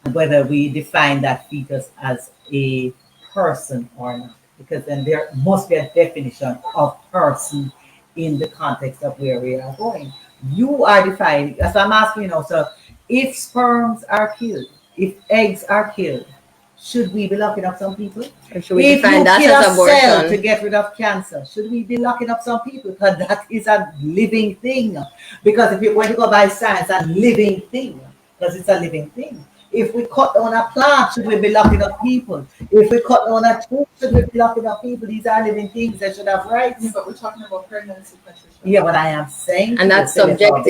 and whether we define that fetus as a person or not, because then there must be a definition of person in the context of where we are going. You are defining, as I'm asking so if sperms are killed, if eggs are killed, should we be locking up some people? Or should we define that as abortion? Cell to get rid of cancer, should we be locking up some people? Because that is a living thing. Because if you want to go by science, a living thing, because it's a living thing. If we cut down a plant, should we be locking up people? If we cut down a tree, should we be locking up people? These are living things. They should have rights. Yeah, but we're talking about pregnancy, Patricia. Yeah, but I am saying, and that's subjective.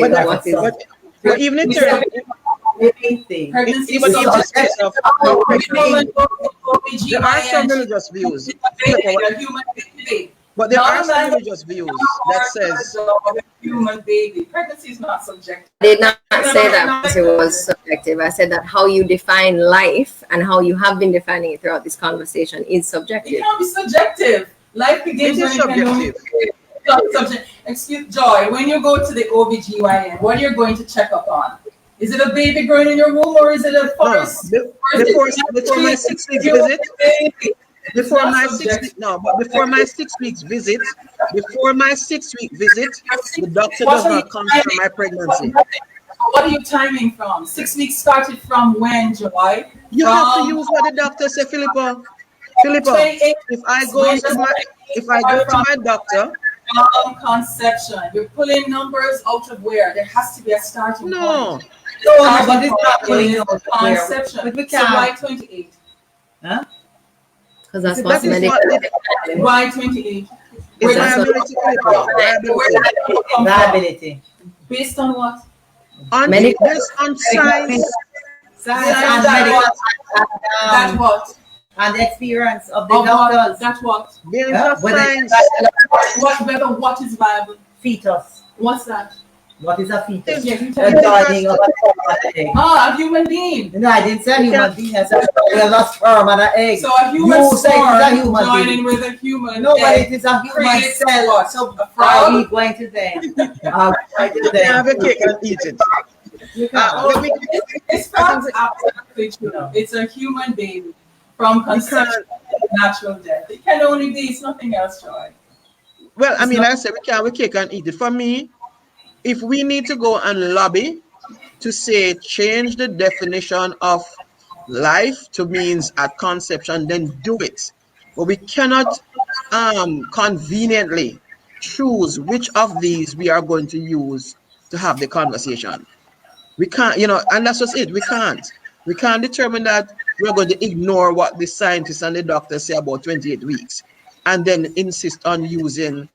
But even in terms, living thing. Pregnancy Even is in this case of there are some OBGYN. religious views, A human baby. but there are Not some a religious views that says human baby. Pregnancy is not subjective. I did not say that it was subjective. I said that how you define life and how you have been defining it throughout this conversation is subjective. It can't be subjective. Life begins it is when it can only subjective. Excuse Joy, when you go to the OBGYN, what are you going to check up on? Is it a baby growing in your womb or is it a first? Before my 6 weeks visit, before my 6 weeks visit, the doctor does not confirm my pregnancy. What are you timing from? 6 weeks started from when, Joy? You have to use what the doctor said, Philippa. If I go to my doctor. From conception. You're pulling numbers out of where? There has to be a starting point. No, but it's not pulling out of conception. But we So can't. why 28? Huh? Because that's what's medical. Why 28? It's That's Liability. Based on what? Based on science. Science and medical. That what? And the experience of the Of what? doctors. That what? Based on science. What is viable? Fetus. What's that? What is a fetus? Yeah, you A tell me. joining of a egg. Ah, a human being. No, I didn't say human being. I said a sperm and an egg. So a human You say it's a sperm human joining being. with a human No, but egg it is a human creates cell. what? So A are we frog? going to then? You can have a cake and eat it. It's facts absolutely true. It's a human baby from conception to natural death. It can only be, it's nothing else, Joy. Well, I mean, like I said, we can have a cake and eat it. For me, if we need to go and lobby to say change the definition of life to means at conception, then do it. But we cannot conveniently choose which of these we are going to use to have the conversation. We can't, and that's just it. We can't determine that we're going to ignore what the scientists and the doctors say about 28 weeks and then insist on using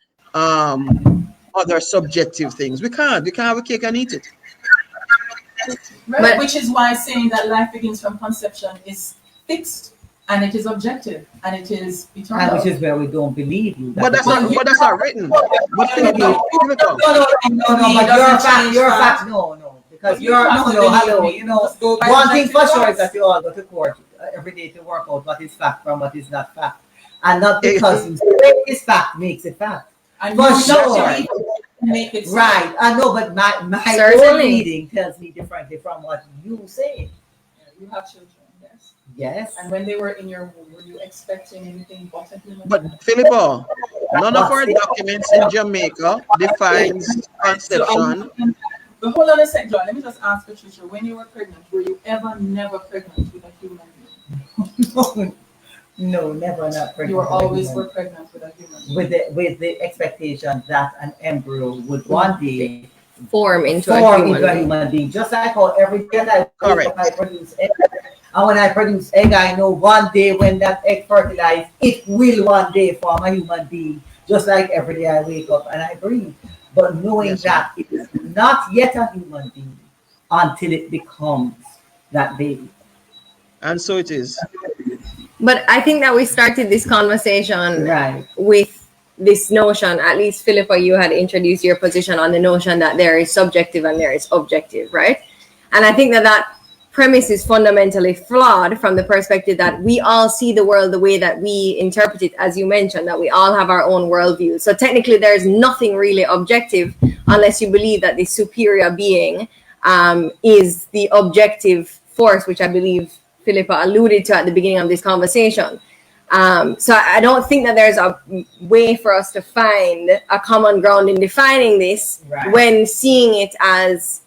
other subjective things. We can't have a cake and eat it. Right, which is why saying that life begins from conception is fixed and it is objective and it is eternal. And which is where we don't believe you. But that's not written. But No, but your fact, no. Because one thing for sure is that you all go to court every day to work out what is fact from what is not fact. And not because you say it's fact makes it fact. And for sure. Make it right. I know, but my own reading tells me differently from what you say. You have children, yes. Yes. And when they were in your womb, were you expecting anything but a human? But Philippa, none of our documents in Jamaica defines conception. But hold on a second, John. Let me just ask Patricia, when you were pregnant, were you ever never pregnant with a human being? No, never not pregnant. You were always were pregnant with a human being. With the expectation that an embryo would one day form into a human being. Just like how every day that I produce egg. And when I produce egg, I know one day when that egg fertilizes, it will one day form a human being. Just like every day I wake up and I breathe. But knowing that it is not yet a human being until it becomes that baby. And so it is. But I think that we started this conversation with this notion, at least Philippa, you had introduced your position on the notion that there is subjective and there is objective, right? And I think that premise is fundamentally flawed from the perspective that we all see the world the way that we interpret it, as you mentioned, that we all have our own worldview. So technically there's nothing really objective unless you believe that the superior being is the objective force, which I believe Philippa alluded to at the beginning of this conversation. So I don't think that there's a way for us to find a common ground in defining this when seeing it as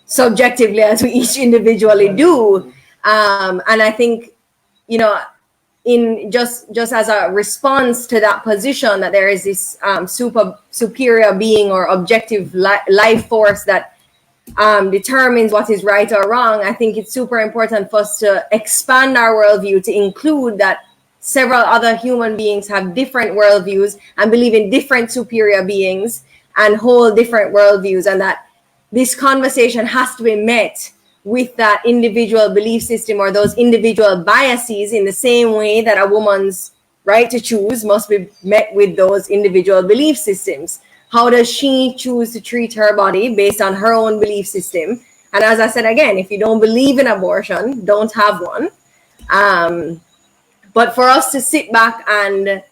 subjectively as we each individually do. And I think, in just as a response to that position that there is this superior being or objective life force that determines what is right or wrong, I think it's super important for us to expand our worldview to include that several other human beings have different worldviews and believe in different superior beings and hold different worldviews, and that this conversation has to be met with that individual belief system or those individual biases in the same way that a woman's right to choose must be met with those individual belief systems. How does she choose to treat her body based on her own belief system? And as I said again, if you don't believe in abortion, don't have one. But for us to sit back and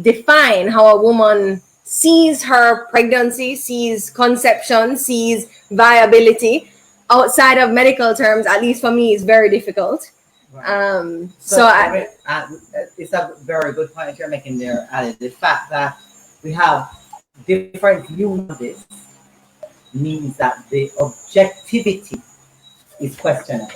define how a woman sees her pregnancy, sees conception, sees viability outside of medical terms, at least for me, is very difficult. Right. It's a very good point you're making there, Ali. The fact that we have different views on this means that the objectivity is questionable.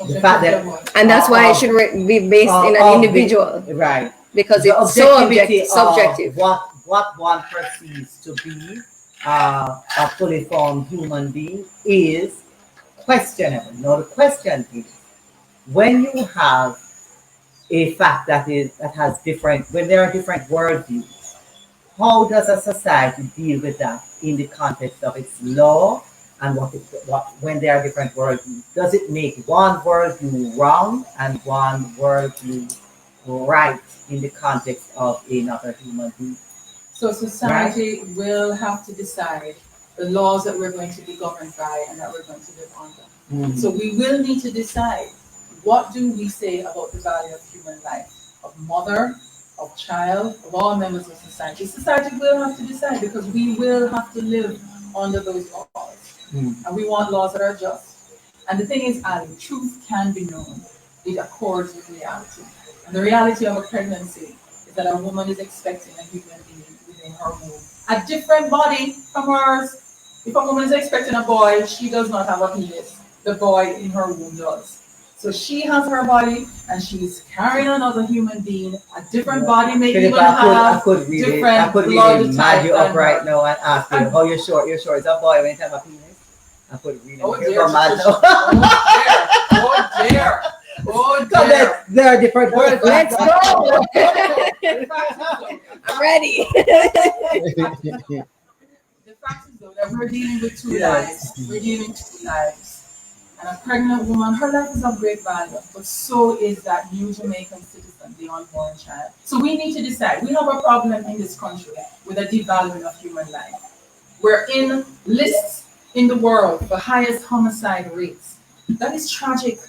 The fact that, and that's why it should be based in an individual, right? Because it's so subjective. What one perceives to be a fully formed human being is questionable. Now the question is, when you have a fact that has different, when there are different worldviews, how does a society deal with that in the context of its law and what when there are different worldviews? Does it make one worldview wrong and one worldview right in the context of another human being? So society will have to decide the laws that we're going to be governed by and that we're going to live under. So we will need to decide, what do we say about the value of human life, of mother, of child, of all members of society? Society will have to decide, because we will have to live under those laws. And we want laws that are just. And the thing is, Ali, truth can be known. It accords with reality. And the reality of a pregnancy is that a woman is expecting a human being within her womb. A different body from hers. If a woman is expecting a boy, she does not have a penis. The boy in her womb does. So she has her body, and she's carrying another human being. A different body may even have I could really blood mad you up type right now and ask you, how you're sure it's a boy when you have a penis? I could really Oh hear dear, from mad Patricia. now. Oh dear. Oh So dear. there are different words. Let's go. I'm ready. The fact is, though, that we're dealing with two lives. We're dealing with two lives. And a pregnant woman, her life is of great value, but so is that new Jamaican citizen, the unborn child. So we need to decide. We have a problem in this country with a devaluing of human life. We're in lists in the world for highest homicide rates. That is tragic.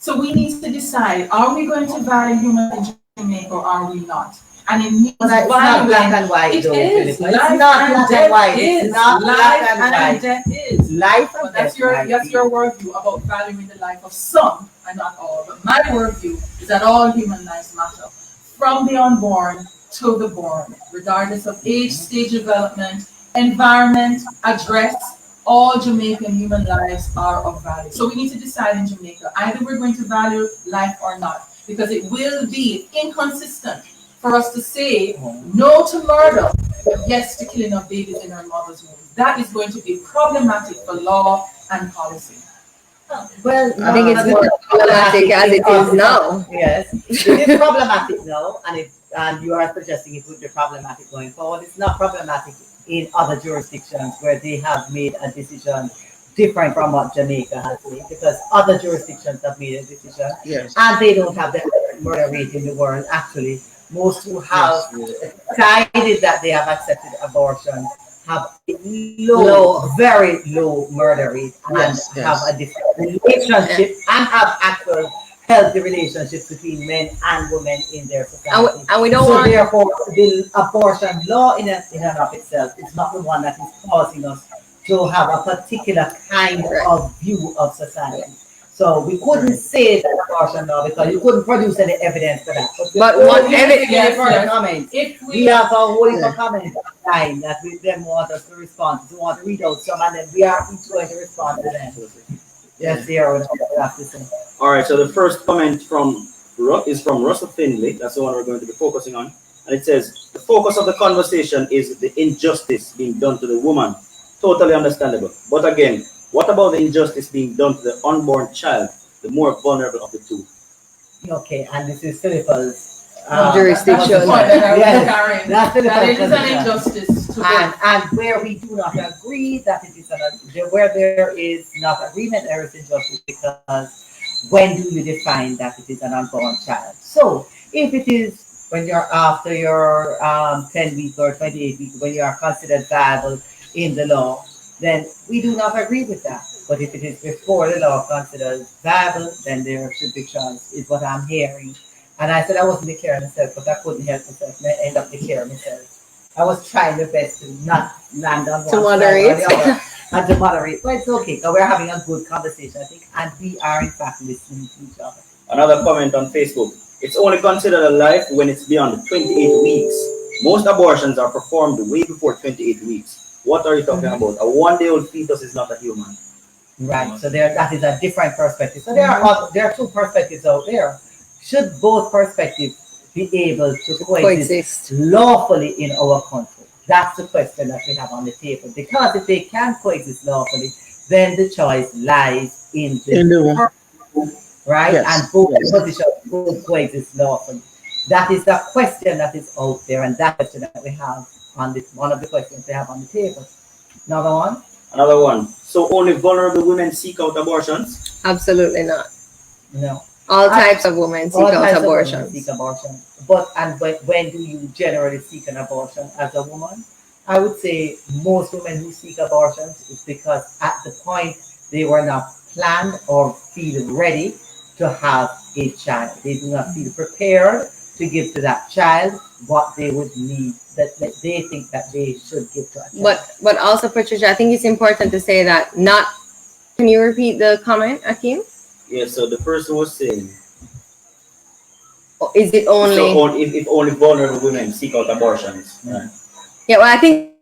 So we need to decide, are we going to value human in Jamaica or are we not? And it means It's not black and white, though. It's not black and white. It's not black and white. Death is. Life and But that's death. your worldview about valuing the life of some and not all. But my worldview is that all human lives matter, from the unborn to the born, regardless of age, stage of development, environment, address. All Jamaican human lives are of value. So we need to decide in Jamaica, either we're going to value life or not, because it will be inconsistent for us to say no to murder, but yes to killing of babies in our mother's womb. That is going to be problematic for law and policy. Well, I think it's more problematic as it is now. Yes, it is problematic now, and you are suggesting it would be problematic going forward. It's not problematic in other jurisdictions where they have made a decision different from what Jamaica has made, because other jurisdictions have made a decision, and they don't have the murder rate in the world. Actually, most who have decided that they have accepted abortion have low, very low murder rate, and have a different relationship and have actual healthy relationships between men and women in their society. And we don't so want. Therefore, the abortion law in and of itself is not the one that is causing us to have a particular kind of view of society. So we couldn't say that abortion law because you couldn't produce any evidence for that. But what evidence? Comments. If we have a whole heap of comments online that we then want us to respond to, we want to read out some, and then we are each going to respond to them. Yes, Sarah, what you have to say. All right, so the first comment is from Russell Finley. That's the one we're going to be focusing on. And it says, the focus of the conversation is the injustice being done to the woman. Totally understandable. But again, what about the injustice being done to the unborn child, the more vulnerable of the two? Okay, and this is Philippa's Jurisdiction. That's the point that I was Yes, carrying. that's the That it is an position. injustice to And where we do not agree that it is where there is not agreement, there is injustice, because when do you define that it is an unborn child? So if it is when you're after your 10 week or 28 week, when you are considered viable in the law, then we do not agree with that. But if it is before the law considers viable, then there should be choice, is what I'm hearing. And I said I wasn't declaring myself, but I couldn't help myself, and I ended up declaring myself. I was trying my best to not land on one To side or moderate. the other, and to moderate. But it's okay, because we're having a good conversation, I think, and we are in fact listening to each other. Another comment on Facebook. It's only considered a life when it's beyond 28 weeks. Most abortions are performed way before 28 weeks. What are you talking about? A 1-day-old fetus is not a human. Right. So that is a different perspective. So there are two perspectives out there. Should both perspectives be able to coexist lawfully in our country? That's the question that we have on the table. Because if they can coexist lawfully, then the choice lies in the right? Yes. And both positions could coexist lawfully. That is the question that is out there, and that question that we have on this, one of the questions we have on the table. Another one? Another one. So only vulnerable women seek out abortions? Absolutely not. No. All types of women seek out abortions. Seek abortion. But when do you generally seek an abortion as a woman? I would say most women who seek abortions is because at the point they were not planned or feel ready to have a child. They do not feel prepared to give to that child what they would need, that they think that they should give to a child. But also, Patricia, I think it's important to say that not. Can you repeat the comment, Akeem? Yeah, so the person was saying, Is it only? so if only vulnerable women seek out abortions. Right. Yeah, well, I think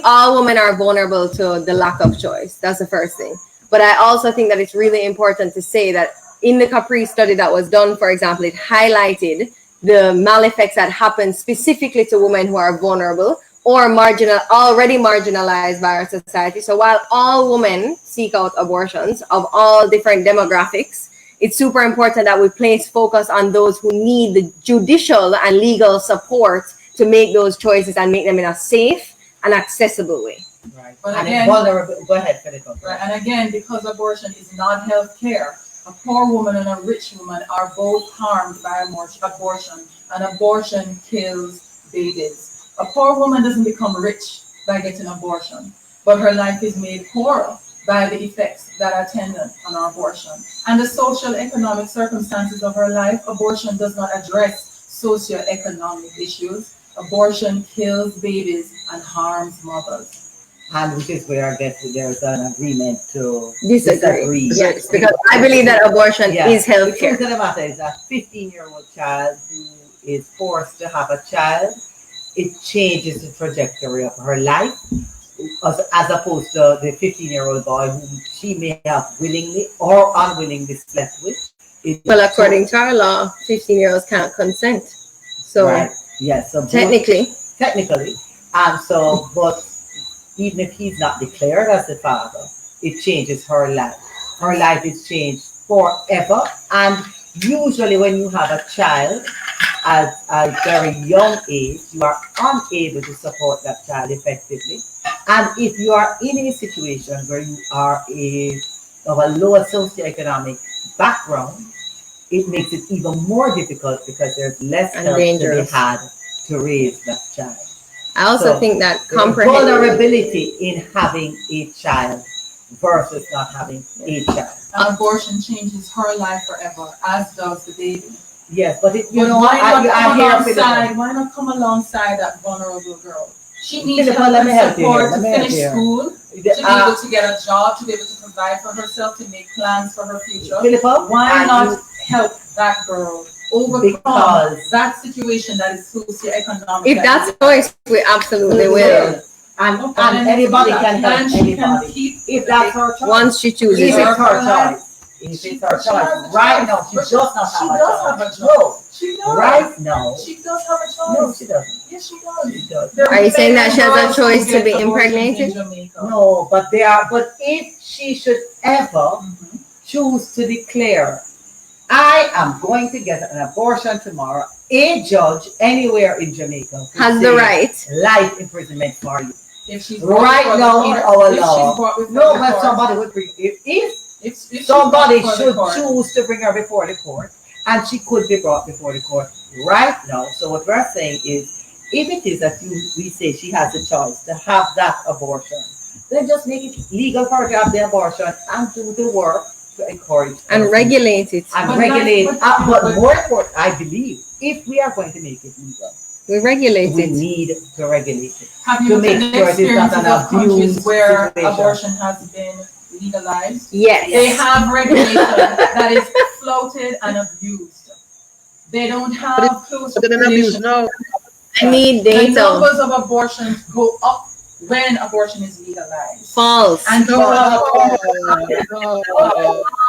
all women are vulnerable to the lack of choice. That's the first thing. But I also think that it's really important to say that in the Capri study that was done, for example, it highlighted the maleffects that happen specifically to women who are vulnerable or already marginalized by our society. So while all women seek out abortions of all different demographics, it's super important that we place focus on those who need the judicial and legal support to make those choices and make them in a safe and accessible way. Right. But And again, vulnerable. Go ahead, Philip. right, and again, because abortion is not health care, a poor woman and a rich woman are both harmed by abortion, and abortion kills babies. A poor woman doesn't become rich by getting abortion, but her life is made poorer by the effects that are attendant on her abortion. And the social economic circumstances of her life, abortion does not address socio-economic issues. Abortion kills babies and harms mothers. And which is where I guess there's an agreement to Disagree. Yes, because I believe that abortion is health care. The truth of the matter is a 15-year-old child who is forced to have a child, it changes the trajectory of her life, as opposed to the 15-year-old boy whom she may have willingly or unwillingly slept with. Well, according to our law, 15-year-olds can't consent. So, right. Yes. So technically. And so, but even if he's not declared as the father, it changes her life. Her life is changed forever. And usually when you have a child at a very young age, you are unable to support that child effectively. And if you are in a situation where you are of a lower socioeconomic background, it makes it even more difficult because there's less help to be had to raise that child. I also think that vulnerability in having a child versus not having a child. And abortion changes her life forever, as does the baby. Yes, but why not come alongside that vulnerable girl? She needs help and support to finish school, to be able to get a job, to be able to provide for herself, to make plans for her future. Why not help that girl overcome that situation that is socioeconomic? If that's choice, we absolutely will. And anybody can help anybody. If that's her choice. Once she chooses it. If it's her choice. If it's her choice. Right now, she does not have a choice. No. She does. Right now. She does have a choice. No, she doesn't. Yes, she does. She does. Are you saying that she has a choice to be impregnated? No, but if she should ever choose to declare I am going to get an abortion tomorrow. A judge anywhere in Jamaica Has the right. life imprisonment for you. If she's Right now in our law, no, but court, somebody would bring if if somebody she's should brought before the court, choose to bring her before the court, and she could be brought before the court right now. So what we're saying is, if it is that we say she has a choice to have that abortion, then just make it legal for her to have the abortion and do the work to encourage And regulate it. and But regulate. but More important, I believe, if we are going to make it legal, We regulate we it. need to regulate it. have you to looked make at the sure it is not experiences an of countries abuse where situation. abortion has been legalized? Yes. They have regulation that is floated and abused. They don't have close But then abuse now. I need The data. numbers of abortions go up when abortion is legalized. False. And No,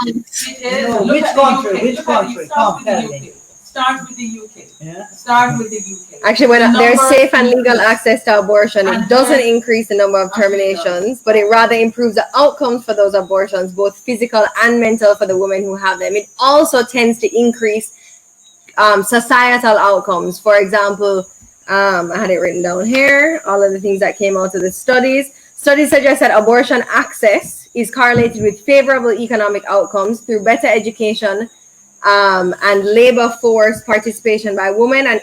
it is. No, Look which at the country? UK. Which Look at the- country? start Come with the tell UK. me. Start with the UK. Yeah. Start with the UK. Actually, when The there's numbers safe and legal access to abortion, it And doesn't then- increase the number of terminations, but it rather improves the outcomes for those abortions, both physical and mental, for the women who have them. It also tends to increase societal outcomes. For example, I had it written down here, all of the things that came out of the studies. Studies suggest that abortion access is correlated with favorable economic outcomes through better education and labor force participation by women, and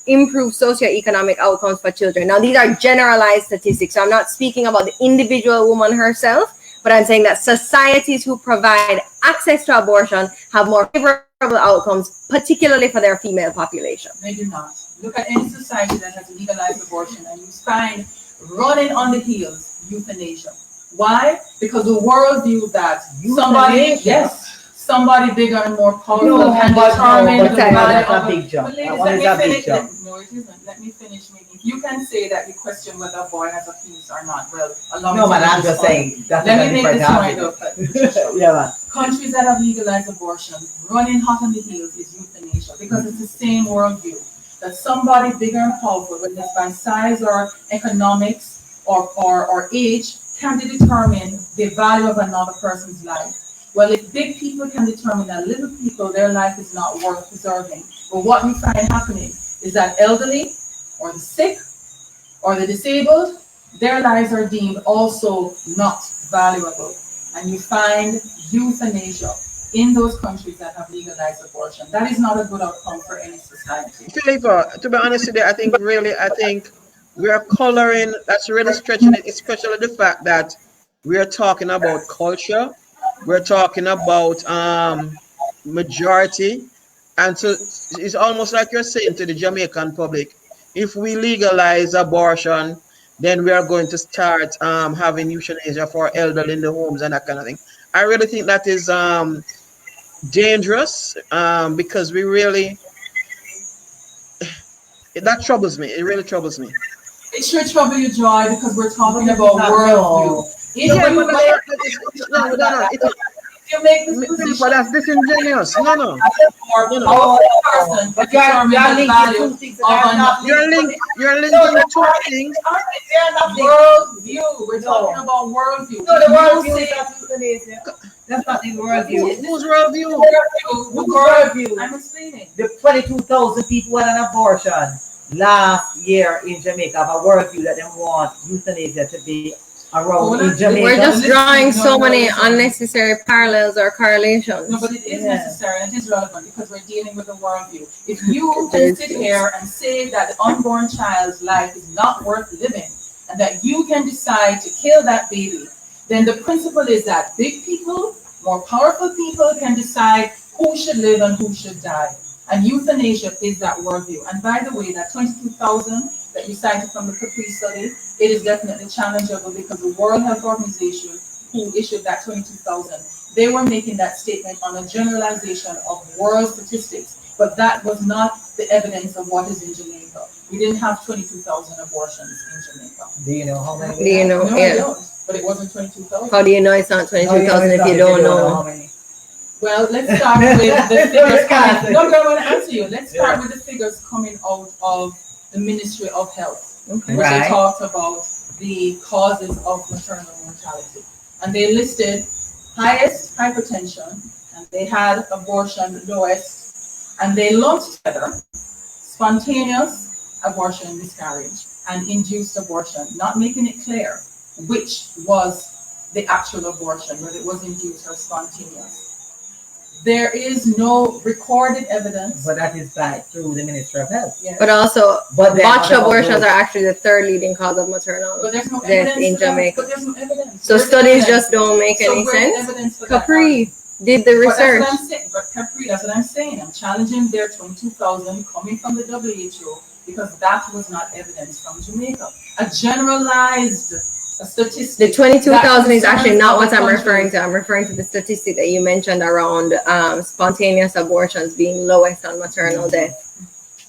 improve socioeconomic outcomes for children. Now, these are generalized statistics. So I'm not speaking about the individual woman herself, but I'm saying that societies who provide access to abortion have more favorable outcomes, particularly for their female population. They do not. Look at any society that has legalized abortion and you find running on the heels euthanasia. Why? Because the world views that somebody bigger and more powerful can determine the value of a big jump. No, it isn't. Let me finish making. You can say that you question whether a boy has a penis or not. Well, No, man, I'm just saying. That's Let me make this point up. Yeah, man. Countries that have legalized abortion, running hot on the heels is euthanasia, because it's the same worldview that somebody bigger and powerful, whether it's by size or economics or age, can determine the value of another person's life. Well, if big people can determine that little people, their life is not worth preserving, but what we find happening is that elderly or the sick or the disabled, their lives are deemed also not valuable. And you find euthanasia in those countries that have legalized abortion. That is not a good outcome for any society. Philippa, to be honest with you, I think we are coloring, that's really stretching it, especially the fact that we are talking about culture, we're talking about majority, and so it's almost like you're saying to the Jamaican public, if we legalize abortion, then we are going to start having euthanasia for elderly in the homes and that kind of thing. I really think that is dangerous, because we really, that troubles me. It really troubles me. It should trouble you, Joy, because we're talking about worldview. You make this position, but that's disingenuous. No. But you're linking two things that are not linked. You're linking two things. Worldview. We're talking about worldview. No, the worldview is not euthanasia. That's not the worldview. Whose worldview? Whose worldview? I'm explaining. The 22,000 people had an abortion last year in Jamaica have a worldview that they want euthanasia to be around in Jamaica. We're just drawing so many unnecessary parallels or correlations. No, but it is necessary and it is relevant because we're dealing with a worldview. If you can sit here and say that the unborn child's life is not worth living and that you can decide to kill that baby, then the principle is that big people, more powerful people can decide who should live and who should die. And euthanasia is that worldview. And by the way, that 22,000 that you cited from the Capri study, it is definitely challengeable because the World Health Organization, who issued that 22,000, they were making that statement on a generalization of world statistics, but that was not the evidence of what is in Jamaica. We didn't have 22,000 abortions in Jamaica. Do you know how many? Do you know? No, I don't, but it wasn't 22,000. How do you know it's not 22,000 if you don't know? Well, let's start with the figures coming. No, I want to answer you. Let's start with the figures coming out of the Ministry of Health, Okay. which they talked about the causes of maternal mortality. And they listed highest hypertension and they had abortion lowest, and they lumped together spontaneous abortion, miscarriage, and induced abortion, not making it clear which was the actual abortion, whether it was induced or spontaneous. There is no recorded evidence. But that is by through the Ministry of Health. Yes. But also, But then botched other abortions those- are actually the third leading cause of maternal But there's no death evidence in for that. Jamaica. But there's no evidence. So Where's the studies evidence? just don't make So any where's the sense. evidence for that? Capri did the But research. that's what I'm saying. But Capri, that's what I'm saying. I'm challenging their 22,000 coming from the WHO because that was not evidence from Jamaica. A generalized statistic. The 22,000 is that actually not what concerns I'm other referring countries. to. I'm referring to the statistic that you mentioned around spontaneous abortions being lowest on maternal death.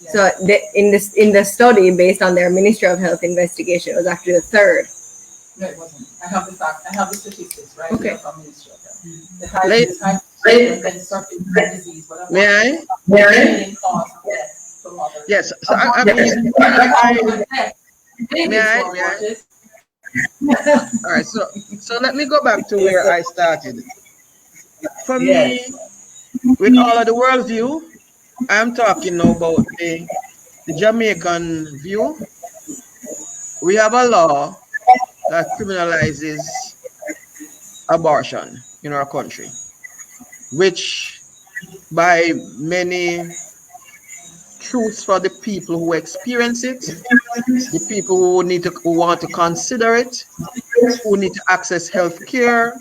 Yeah. So in the study, based on their Ministry of Health investigation, it was actually the third. No, it wasn't. I have the fact. I have the statistics right Okay. here from Ministry of Health. The high certain disease, whatever. May I? Leading cause of death for mothers. Yes. So Abortion May I? All right. So let me go back to where I started. For me, with all of the worldview, I'm talking now about the Jamaican view. We have a law that criminalizes abortion in our country, which by many truths for the people who experience it, the people who want to consider it, who need to access health care,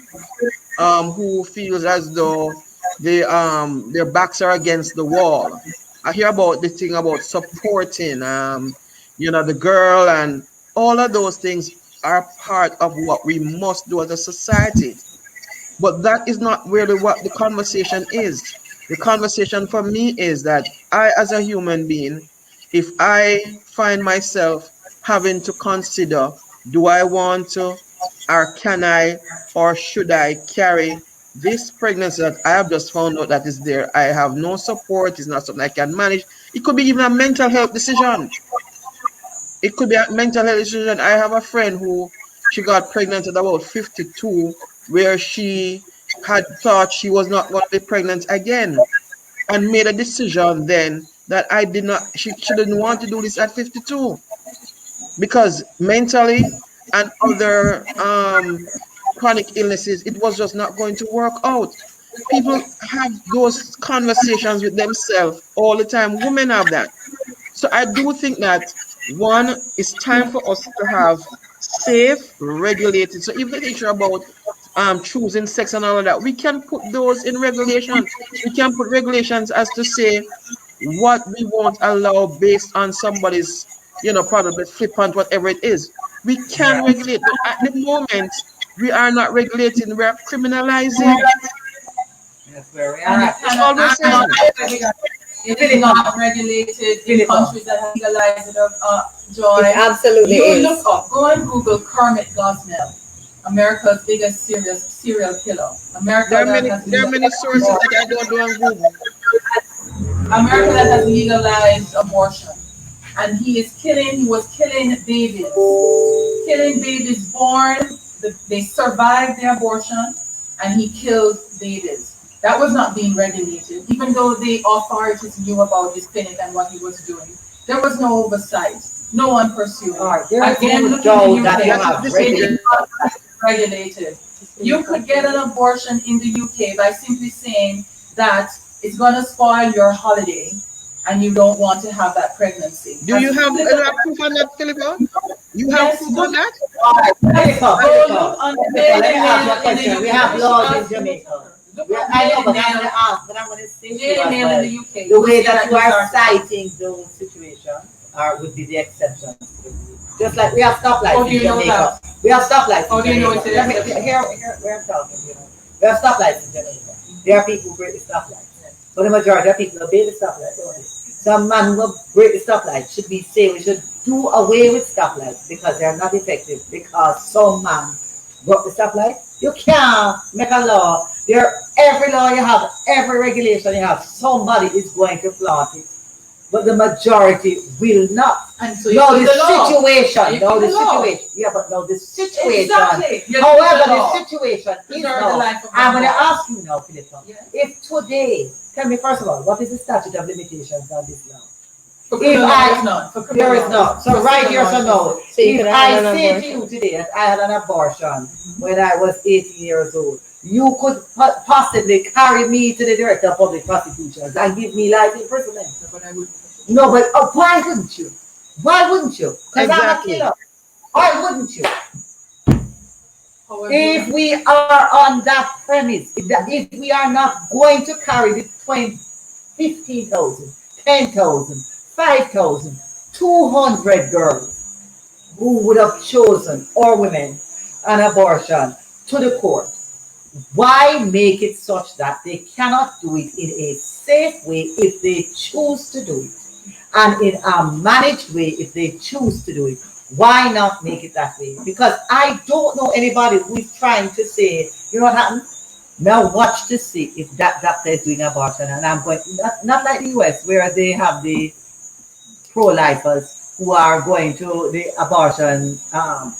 who feels as though their backs are against the wall. I hear about the thing about supporting the girl, and all of those things are part of what we must do as a society. But that is not really what the conversation is. The conversation for me is that I, as a human being, if I find myself having to consider, do I want to, or can I, or should I carry this pregnancy that I have just found out that is there? I have no support, it's not something I can manage. It could be even a mental health decision. It could be a mental health decision. I have a friend who she got pregnant at about 52, where she had thought she was not going to be pregnant again, and made a decision then that she didn't want to do this at 52 because mentally and other chronic illnesses, it was just not going to work out. People have those conversations with themselves all the time. Women have that. So I do think that one, it's time for us to have safe, regulated. So if the issue about choosing sex and all of that, we can put those in regulation. We can put regulations as to say what we won't allow based on somebody's, probably flippant, whatever it is. We can regulate, but at the moment, we are not regulating, we are criminalizing. That's where we And are. it That's all we're saying. It is not regulated in countries that have legalized it. Joy. It absolutely You is. look up, go and Google Kermit Gosnell, America's biggest serial killer. There are many sources that I don't do on Google. America that has legalized abortion, and he was killing babies born. They survived the abortion, and he killed babies. That was not being regulated, even though the authorities knew about his clinic and what he was doing. There was no oversight. No one pursued it. All right, there is Again, no look doubt at that the they UK. have It is not regulated. You could get an abortion in the UK by simply saying that it's going to spoil your holiday and you don't want to have that pregnancy. Do you have proof on that, Philippa? You have Yes, proof on that? Let me ask you a question. We have laws in Jamaica. I know, but I'm going to say to you as well, the way that you are citing those situations would be the exception. Just like we have stoplights in Jamaica. We have stoplights in Jamaica. Here where I'm talking, we have stoplights in Jamaica. There are people who break the stoplights. But the majority of people obey the stoplights. Some man who break the stoplights should be saying we should do away with stoplights because they are not effective, because some man broke the stoplight. You can't make a law. Every law you have, every regulation you have, somebody is going to flaunt it. but the majority will not. And so Now you the keep the law. situation, You now keep the the law. situation, yeah, but now the situation, Exactly. You however, keep the law. the situation is Preserve the now, life of I'm the going to boy. ask you now, Philippa, Yes. if today, tell me first of all, what is the statute of limitations on this now? For If criminal law, I- there's none. For There criminal is law, not. So for right civil here, law, so it's no. So you If could have I an say to abortion. you today that I had an abortion when I was 18 years old, you could possibly carry me to the director of public prosecutions and give me life imprisonment. No, but I wouldn't. No, but why wouldn't you? Why wouldn't you? Because I'm a Exactly. killer. Why wouldn't you? However, If we are on that premise, if we are not going to carry the 15,000, 10,000, 5,000, 200 girls who would have chosen, or women, an abortion to the court, why make it such that they cannot do it in a safe way if they choose to do it, and in a managed way if they choose to do it? Why not make it that way? Because I don't know anybody who is trying to say, you know what happened? Now watch to see if that doctor is doing abortion, and I'm going, not like the US where they have the pro-lifers who are going to the abortion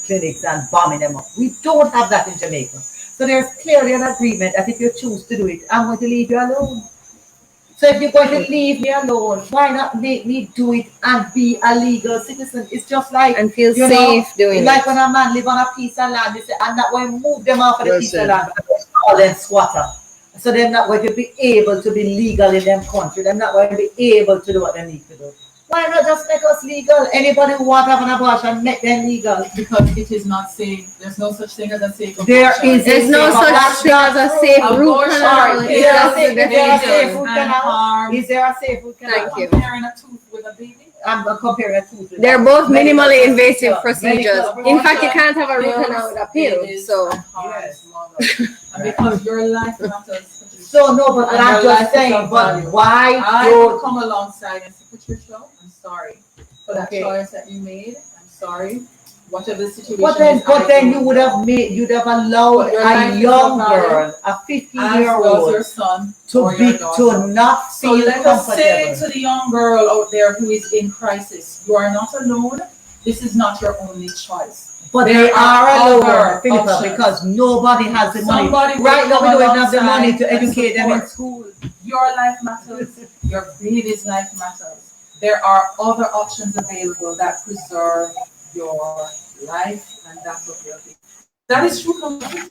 clinics and bombing them up. We don't have that in Jamaica. So there's clearly an agreement that if you choose to do it, I'm going to leave you alone. So if you're going to leave me alone, why not make me do it and be a legal citizen? It's just like, And feel you know, safe doing like it. when a man live on a piece of land, they say, I'm not going to move them off of the Well piece said. of land, but call them squatter. So they're not going to be able to be legal in them country. They're not going to be able to do what they need to do. Why not just make us legal? Anybody who wants to have an abortion, make them legal. because it is not safe. There's no such thing as a safe There abortion. is There's no such thing as a safe root Abortion canal. is It's Is there a just safe, the is there a safe definition. root and canal? harm. Is there a safe root canal? Thank you. Comparing a tooth with a baby. I'm comparing a tooth with They're that. both Medical minimally procedure. invasive procedures. Medical In fact, you abortion. can't have a root canal with a pill. Babies So and harms Yes. mothers. And because your life matters. So no, but And I'm your just life is saying, of but value. why I will don't come alongside and say, Patricia, I'm sorry for that Okay. choice that you made. I'm sorry. Whatever the situation but then is, I you don't would know. have made, you'd have allowed But your life a is young of value, girl, a as 15-year well as your old, son to or be your daughter. to not So feel let us say comfortable. to the young girl out there who is in crisis, you are not alone. This is not your only choice. But There they are alone, other Philippa, options. because nobody has the money. Somebody will Right now, we come don't have the money alongside to and educate them in support. school. Your life matters. Your baby's life matters. There are other options available that preserve your life and that of your baby. That is true community.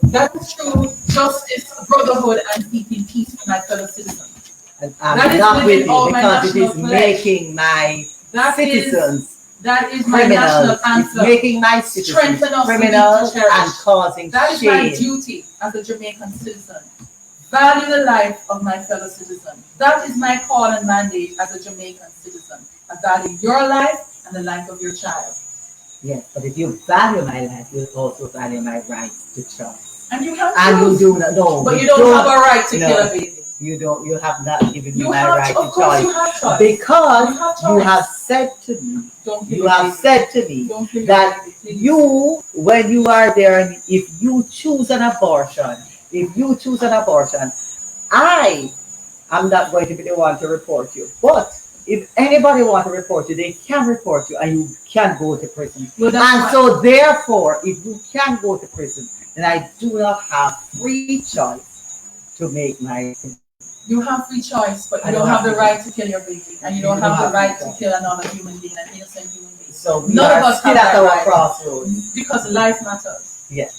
That is true justice, brotherhood, and seeking peace for my fellow citizens. And I'm That is not within with it all my because it national is pledge. making my That is citizens that is my national criminals. It's anthem. making my citizens Strengthen us criminals to cherish. and causing That is my shame. duty as a Jamaican citizen. Value the life of my fellow citizen. That is my call and mandate as a Jamaican citizen. I value your life and the life of your child. Yes, but if you value my life, you also value my rights to choice. And you can And you choose. do not know. But you don't have a right to no. kill a baby. You don't. You have not given me You my have right of to course choice you have choice. because You have you choice. have said to me. Don't kill You your have baby. said to me Don't kill your that baby, please. you, when you are there, and if you choose an abortion, I am not going to be the one to report you. But if anybody wants to report you, they can report you and you can go to prison. Well, that's And why- so therefore, if you can go to prison, then I do not have free choice to make my You have free choice, but I you don't don't have have the free right to kill your baby. And you don't have the right to kill another human being, an innocent human being. So we None of are us still have at that our right. crossroads. Because life matters. Yes.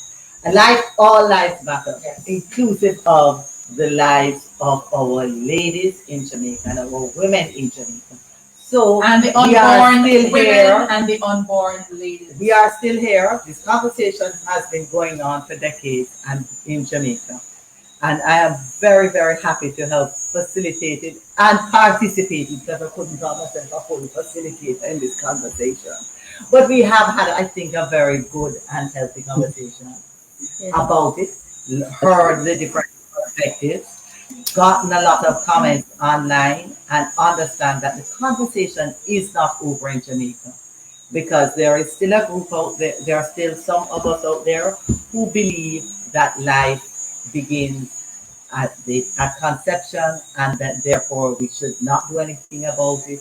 And life, all lives matter, Yes. inclusive of the lives of our ladies in Jamaica and our women in Jamaica. So And the we are unborn still women here. and the unborn ladies. We are still here. This conversation has been going on for decades and in Jamaica. And I am very, very happy to have facilitated and participated because I couldn't call myself a full facilitator in this conversation. But we have had, I think, a very good and healthy conversation about it, heard the different perspectives, gotten a lot of comments online, and understand that the conversation is not over in Jamaica because there is still a group out there, there are still some of us out there who believe that life begins at conception, and that therefore we should not do anything about it.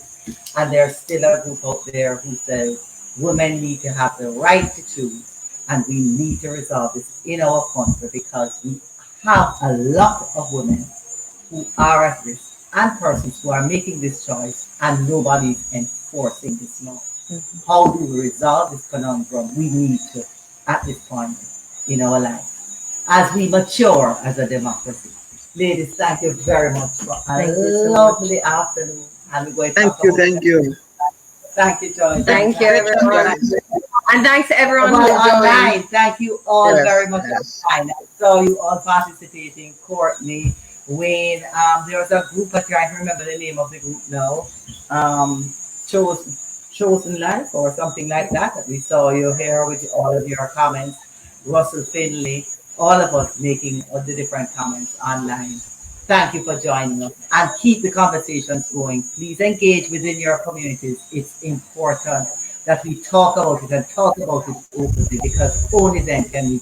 And there's still a group out there who says women need to have the right to choose, and we need to resolve this in our country because we have a lot of women who are at risk and persons who are making this choice, and nobody's enforcing this law. How do we resolve this conundrum? We need to, at this point in our life, as we mature as a democracy. Ladies, thank you very much for a lovely afternoon. And we're going to Thank you, thank you. Thank you, Joy. Thank you, everyone. And thanks to everyone who joined. Online. Thank you all Yes, very much. yes. Online. I saw you all participating. Courtney, Wayne. There was a group, I can't remember the name of the group now. Chosen Life or something like that. We saw you here with all of your comments. Russell Finley, all of us making all the different comments online. Thank you for joining us, and keep the conversations going. Please engage within your communities. It's important that we talk about it and talk about it openly, because only then can we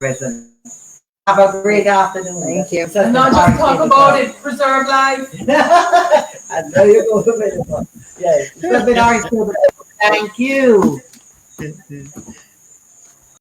resonate. Have a great afternoon. Thank you. And not just talk about it, preserve life. I know you're going to be. Yes, it's been our. Thank you.